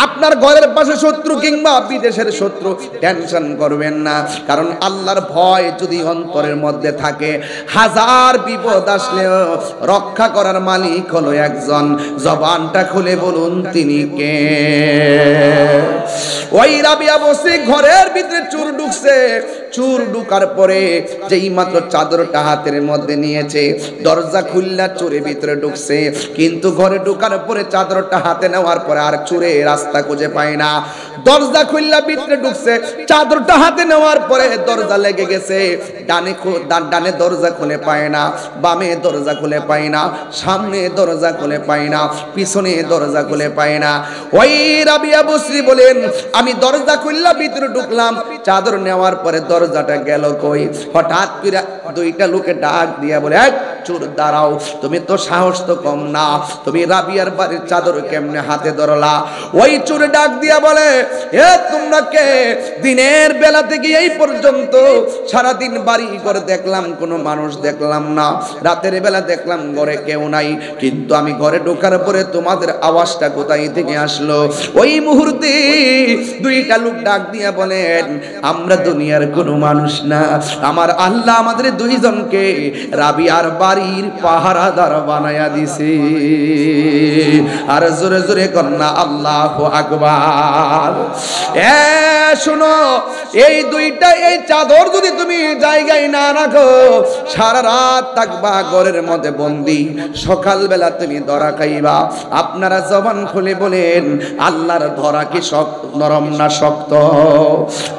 আপনার ঘরের পাশে শত্রু কিংবা বিদেশের শত্রু টেনশন করবেন না। কারণ আল্লাহর ভয় যদি অন্তরের মধ্যে থাকে, হাজার বিপদ আসলেও রক্ষা করার মালিক হলো একজন। জবানটা খুলে বলুন তিনি কে? ওই রাবিয়া বসরি ঘরের ভিতরে চোর ঢুকছে। চোর ঢুকার পরে যেই মাত্র চাদরটা হাতের মধ্যে নিয়েছে, দরজা খুললা চোরের ভিতরে ঢুকছে। কিন্তু ঘরে ঢুকার পরে চাদরটা হাতে নেওয়ার পরে আর চোরে রাস্তা খুঁজে পায় না। দরজা খুললা ভিতরে ঢুকছে, চাদরটা হাতে নেওয়ার পরে দরজা লেগে গেছে। ডানে দরজা খুলে পায় না, বামে দরজা খুলে পায় না, সামনে দরজা খুলে পায় না, পিছনে দরজা খুলে পায় না। ওই রাবিয়া বসরি বলেন আমি দরজা খুললা ভিতরে ঢুকলাম, চাদর নেওয়ার পরে দরজাটা গেল কই? হঠাৎ করে দুইটা লোকে ডাক দিয়া বলে, এক চোর দাঁড়াও, তুমি তো সাহস তো কম না, তুমি রাবিয়ার বাড়ির চাদর কেমনে হাতে ধরলা? ওই চোর ডাক দিয়া বলে, এ তোমরা কে? দিনের বেলা থেকে এই পর্যন্ত সারাদিন বাড়ি ঘরে দেখলাম কোনো মানুষ দেখলাম না, রাতের বেলা দেখলাম ঘরে কেউ নাই, কিন্তু আমি ঘরে ঢোকার পরে তোমাদের আওয়াজটা কোথায় থেকে আসলো? ওই মুহূর্তে দুইটা লোক ডাক দিয়া বলেন, আমরা দুনিয়ার কোনো মানুষ না, আমার আল্লাহ আমাদের দুইজনকে রাবিয়ার বাড়ির পাহারাদার বানায়া দিছে। আর জোরে জোরে কন্যা আল্লাহু আকবার। শোনো, এই দুইটা এই চাদর যদি তুমি জায়গায় না রাখো, সারা রাত থাকবা ঘরের মধ্যে বন্দি, সকালবেলা তুমি ধরা খাইবা। আপনারা জবান খুলে বলেন আল্লাহর ধরা কি নরম না শক্ত?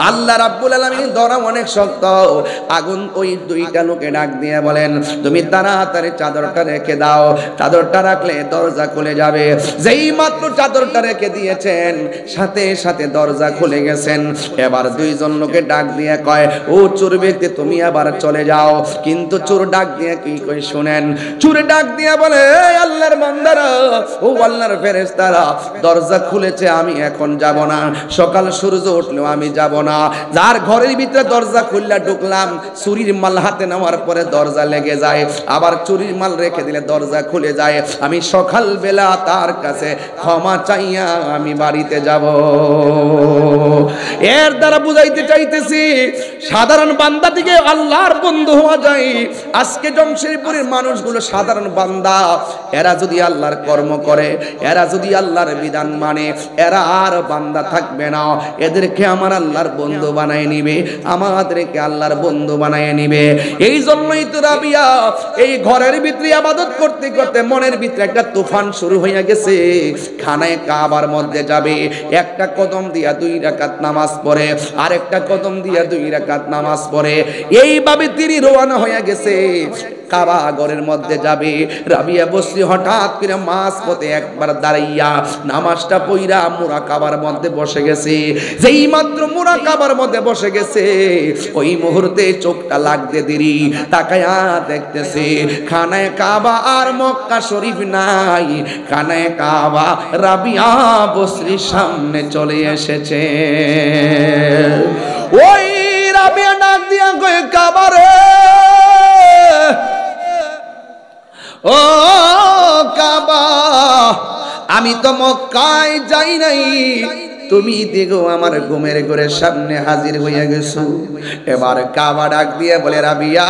আল্লাহ রাব্বুল আলামিন ধরা অনেক শক্ত। আগুন ওই দুইটা লোকে ডাক দিয়ে বলেন, তুমি তাড়াতাড়ি চাদরটা রেখে দাও, চাদরটা রাখলে দরজা খুলে যাবে। যেই মাত্র চাদরটা রেখে দিয়েছেন, সাথে সাথে দরজা খুলে গেছেন। এবার দুইজন লোকে ডাক দিয়ে কয়, ও চোর ব্যক্তি তুমি আবার চলে যাও। কিন্তু চোর ডাক দিয়ে কি কই শুনেন, চোর ডাক দিয়ে বলে, আল্লাহর বান্দারা, ও আল্লাহর ফেরেশতারা, দরজা খুলেছে আমি এখন যাব না, সকাল সূর্য উঠলেও আমি যাব না। যার ঘরের ভিতরে দরজা খুললা ঢুকলাম, চুরির মাল হাতে নেওয়ার পরে দরজা লেগে যায়, আবার চুরির মাল রেখে দিলে দরজা খুলে যায়, আমি সকাল বেলা তার কাছে ক্ষমা চাইয়া আমি বাড়িতে যাব। এর দ্বারা বুঝাইতে চাইতেছি, সাধারণ বান্দা থেকে আল্লাহর বন্ধু হওয়া যায়। আজকে জমশেদপুরের মানুষগুলো সাধারণ বান্দা, এরা যদি আল্লাহর কর্ম করে, এরা যদি আল্লাহর বিধান মানে, এরা আর বান্দা থাকবে না। এদেরকে আমার আল্লাহর বন্ধু বানায় নিবে, আমাদেরকে আল্লাহর বন্ধু বানায় নিবে। এই জন্যই তো রাবিয়া এই ঘরের ভিতরে ইবাদত করতে করতে মনের ভিতরে একটা তুফান শুরু হয়ে গেছে। খানায় কাবার মধ্যে যাবে, একটা কদম দিয়া 2 রাকাত নামাজ পড়ে, আরেকটা কদম দিয়া 2 রাকাত নামাজ পড়ে। এইভাবে তিনি রওনা হয়ে গেছে, কাবা ঘরের মধ্যে যাবে। রাবিয়া বসরি হঠাৎ করে মাঝ পথে একবার দাঁড়াইয়া নামাজটা পইরা মুরাকাবার মধ্যে বসে গেছে। যেই মাত্র মুরাকাবার মধ্যে বসে গেছে, ওই মুহূর্তে চোখটা লাগতে দেরি, তাকায়া দেখতেছে খানায় কাবা আর মক্কা শরীফ নাই, খানায় কাবা রাবিয়া বসরির সামনে চলে এসেছে। ওই রাবিয়া ডাক দিয়া কয়, কাবা রে, ও কাবা, আমি তো মক্কায় যাই নাই, তুমি দেখো আমার ঘুমের ঘরের সামনে হাজির হইয়া গেছো। এবার কাবা ডাক দিয়ে বলে, রাবিয়া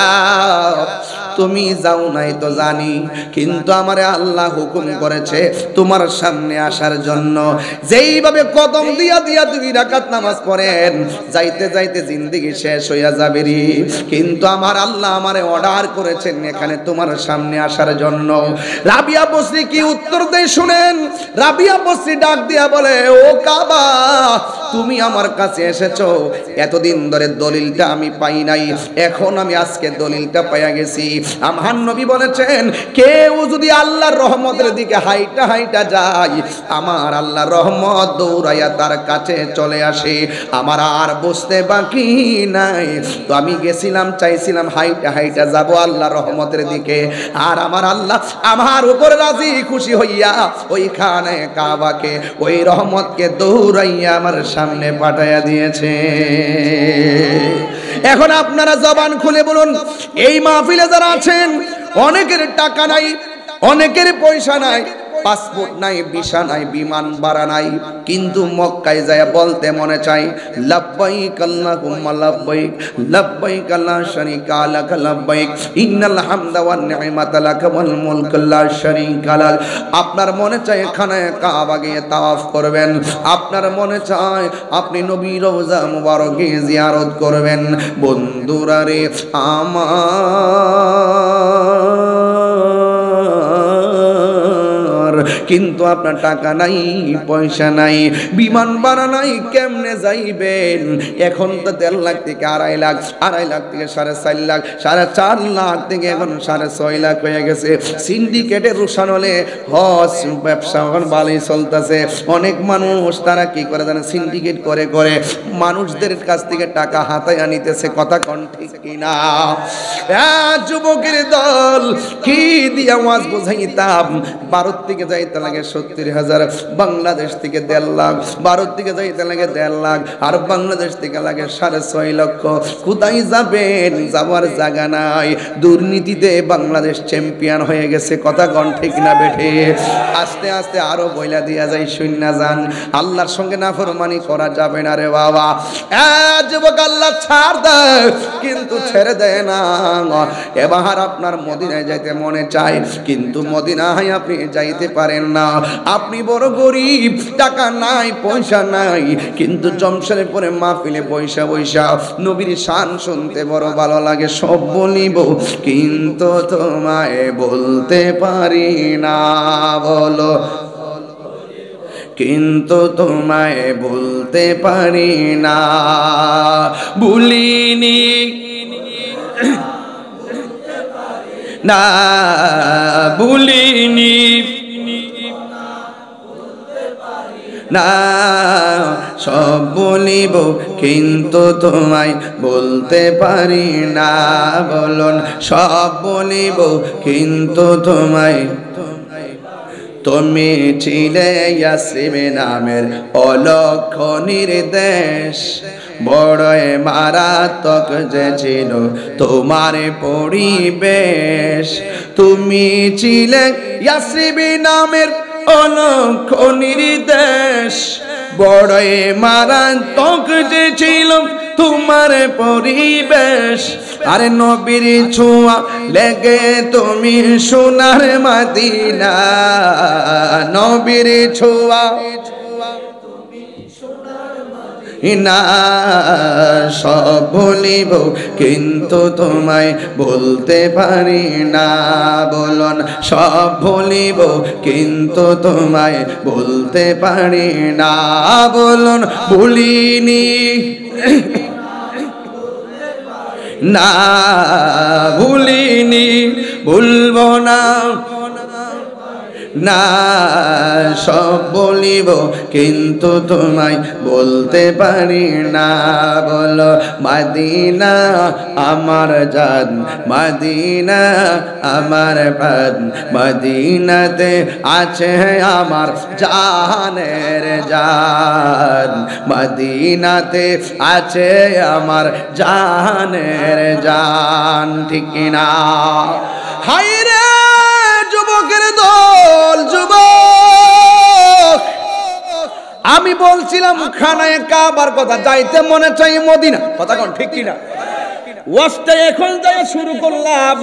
তুমি যাও নাই তো জানি, কিন্তু আমারে আল্লাহ হুকুম করেছে তোমার সামনে আসার জন্য। যেইভাবে কদম দিয়া দিয়া 2 রাকাত নামাজ পড়েন, যাইতে যাইতে জিন্দেগি শেষ হইয়া যাবে রে, কিন্তু আমার আল্লাহ আমারে অর্ডার করেছেন এখানে তোমার সামনে আসার জন্য। রাবিয়া বসরি কি উত্তর দেয় শুনেন। রাবিয়া বসরি ডাক দিয়া বলে, ও কাবা, তুমি আমার কাছে এসেছো, এতদিন ধরে দলিলটা আমি পাই নাই, এখন আমি আজকে দলিলটা পাইয়া গেছি। আমার নবী বলেছেন, কেউ যদি আল্লাহর রহমতের দিকে হাইটা হাইটা যায়, আমার আল্লাহর রহমত দৌড়াইয়া তার কাছে চলে আসে। আমার আর বুঝতে বাকি নাই, তো আমি গেছিলাম, চাইছিলাম হাইটা হাইটা যাব আল্লাহর রহমতের দিকে, আর আমার আল্লাহ আমার উপর রাজি খুশি হইয়া ওইখানে কাবাকে, ওই রহমতকে দৌড়াইয়া আমার সামনে পাঠাইয়া দিয়েছে। এখন আপনারা জবান খুলে বলুন, এই মাহফিলে যারা আছেন, অনেকের টাকা নাই, অনেকের পয়সা নাই, পাসপোর্ট নাই, ভিসা নাই, বিমান ভাড়া নাই, কিন্তু মক্কায় যায় বলতে মনে চাই, লাব্বাইক আল্লাহুম্মা লাব্বাইক, লাব্বাইক লা শারীকা লাক লাব্বাইক, ইন্নাল হামদা ওয়ান নি'মাতা লাক ওয়াল মুলকু লা শারীকা লাক। আপনার মনে চায় এখানে কাবা গিয়ে তাওয়াফ করবেন, আপনার মনে চায় আপনি নবীর রওজা মুবারকে জিয়ারত করবেন। বন্ধুরা রে আমার, কিন্তু আপনার টাকা নাই, পয়সা নাই, বিমান ভাড়া নাই, কেমনে যাইবেন? এখন তো 1.5 লাখ থেকে 2.5 লাখ, 2.5 লাখ থেকে 4.5 লাখ, 4.5 লাখ থেকে এখন 6.5 লাখ হয়ে গেছে। সিন্ডিকেটের রুশান হলে হজ ব্যবসা এখন ভালোই চলতেছে। অনেক মানুষ তারা কি করে জানে, সিন্ডিকেট করে করে মানুষদের কাছ থেকে টাকা হাতায় আনিতেছে। কথা কোন ঠিক কিনা? যুবকের দল কি দিয়া ওয়াজ বুঝাইতাম, ভারত থেকে যাইতে লাগে 70,000, বাংলাদেশ থেকে 1.5 লাখ, ভারত থেকে যাইতে লাগে 1.5 লাখ, আর বাংলাদেশ থেকে লাগে 6.5 লক্ষ। কোথায় যাবেন? যাওয়ার জায়গা নাই। দুর্নীতিতে বাংলাদেশ চ্যাম্পিয়ন হয়ে গেছে। কথা কোন ঠিক না বেঠে? আস্তে আস্তে আরো বইলা দিয়া যায়, শূন্য যান, আল্লাহর সঙ্গে নাফরমানি করা যাবে না রে বাবা। যুবক আল্লাহ ছাড় দেয়, কিন্তু ছেড়ে দেয় না। এবার আপনার মদিনায় যাইতে মনে চায়, কিন্তু মদিনায় আপনি যাইতে পারেন না। আপনি বড় গরিব, টাকা নাই, পয়সা নাই, কিন্তু জমশেরের পরে মাহফিলে পয়সা পয়সা নবীর শান শুনতে বড় ভালো লাগে। সব বলিব কিন্তু তোমায় বলতে পারি না, বলো কিন্তু তোমায় বলতে পারি না। ভুলিনি না, ভুলিনি না, সব বলিব কিন্তু তোমায় বলতে পারি না। বলুন, সব বলিব কিন্তু তোমায়। তুমি ছিলে ইয়াসরিব নামের অলক্ষ নির্দেশ, বড়ই মারাত্মক যে ছিল তোমার পরিবেশ। তুমি ছিলে ইয়াসরিব নামের অলক্ষ নির্দেশ, বড়ই মারাত্মক যে ছিল তোমার পরিবেশ। আরে নবীর ছোঁয়া লেগে তুমি সোনার মদিনা, নবীর ছোঁয়া না, সব বলিব কিন্তু তোমায় বলতে পারি না। বলুন, সব বলিব কিন্তু তোমায় বলতে পারি না। বলুন, ভুলিনি না, ভুলিনি, ভুলবো না, না, সব বলিব কিন্তু তোমায় বলতে পারি না। বলো, মদিনা আমার জান, মদিনা আমার প্রাণ, মদিনাতে আছে আমার জানের জান, মদিনাতে আছে আমার জানের জান। ঠিক না? হায় রে পাগল যুবক, আমি বলছিলাম খানায় কাবার কথা, যাইতে মনে চাই মদিনা। কথা কোন ঠিক কিনা? ওয়াজটা এখন যাই শুরু করলাম,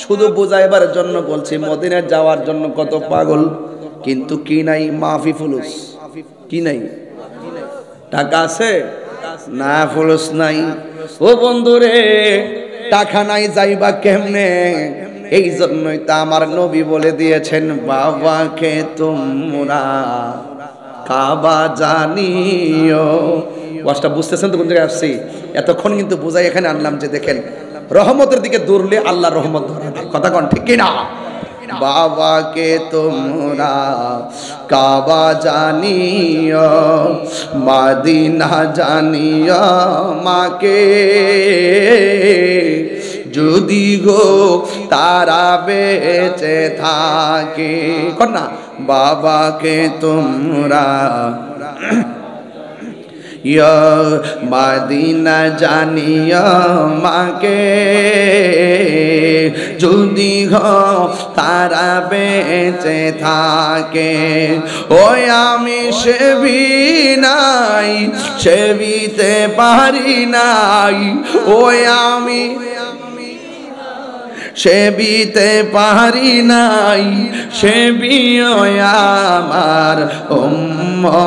শুধু বুঝাইবার জন্য বলছি মদিনায় যাওয়ার জন্য কত পাগল, কিন্তু কি নাই? মাফি ফুলুস কি নাই? টাকা আছে না, ফুলুস নাই। ও বন্ধুরে, টাকা নাই যাইবা কেমনে? এই জন্যই তা আমার নবী বলে দিয়েছেন, বাবাকে তোমরা কাবা জানিও। ওয়াজটা বুঝতেছেন তো কোন জায়গায় আসছি? এতক্ষণ কিন্তু বুঝাই এখানে আনলাম যে দেখেন, রহমতের দিকে দৌড়লে আল্লাহর রহমত ধরা দেয়। কথা কোন ঠিক কিনা? বাবাকে তোমরা কাবা জানিও, মদিনা জানিও, মাকে যদি গো তারা বেঁচে থাকে। কন্যা বাবাকে তোমরা মদিনা জানিয়া, মাকে যদি তারা বেঁচে থাকে। ওই আমি সেবি নাই, সেবিতে পারি নাই, ওই আমি সেবিতে পারি নাই, সেবিও আমার উম্মত,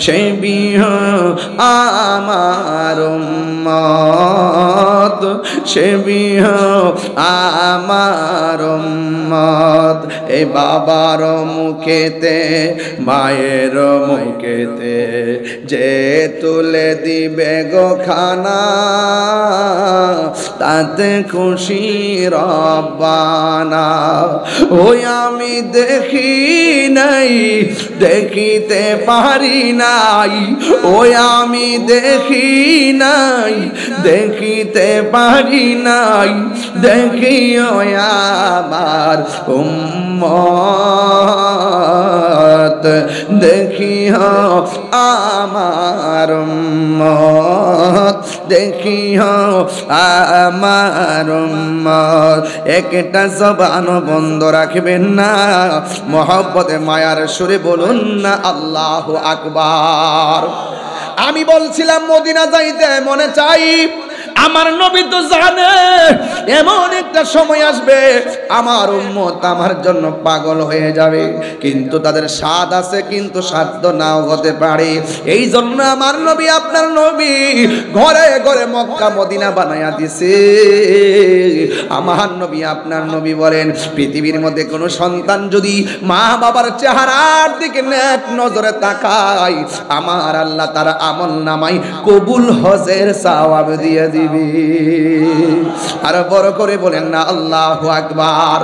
সেবিও আমার উম্মত, সেবিও আমার উম্মত। এই বাবার মুখেতে মায়ের মুখেতে যে তুলে দিবে গো খানা, তাতে খুশি রব্বানা। ওই আমি দেখি নাই, দেখিতে পারি নাই, ওই আমি দেখি নাই, দেখিতে পারি নাই, দেখিও আমার উম্মত, দেখিও আমার উম্মত, দেখিও আমার উম্মত। একটা জবান বন্ধ রাখবেন না, মহব্বতে মায়ার সুরে বলুন না আল্লাহু আকবার। আমি বলছিলাম মদিনা যাইতে মনে চাই, আমার নবী তো জানে এমন একটা সময় আসবে আমার উম্মত আমার জন্য পাগল হয়ে যাবে, কিন্তু তাদের স্বাদ আছে, কিন্তু সাধ্য নাও হতে পারে। এই জন্য আমার নবী, আপনার নবী ঘরে ঘরে মক্কা মদিনা বানায়া দিছে। আমার নবী, আপনার নবী বলেন, পৃথিবীর মধ্যে কোনো সন্তান যদি মা বাবার চেহারার দিকে নেক নজরে তাকায়, আমার আল্লাহ তার আমল নামায় কবুল হজের সওয়াব দিয়ে দিবে। আর বড় করে বলেন না আল্লাহু আকবার।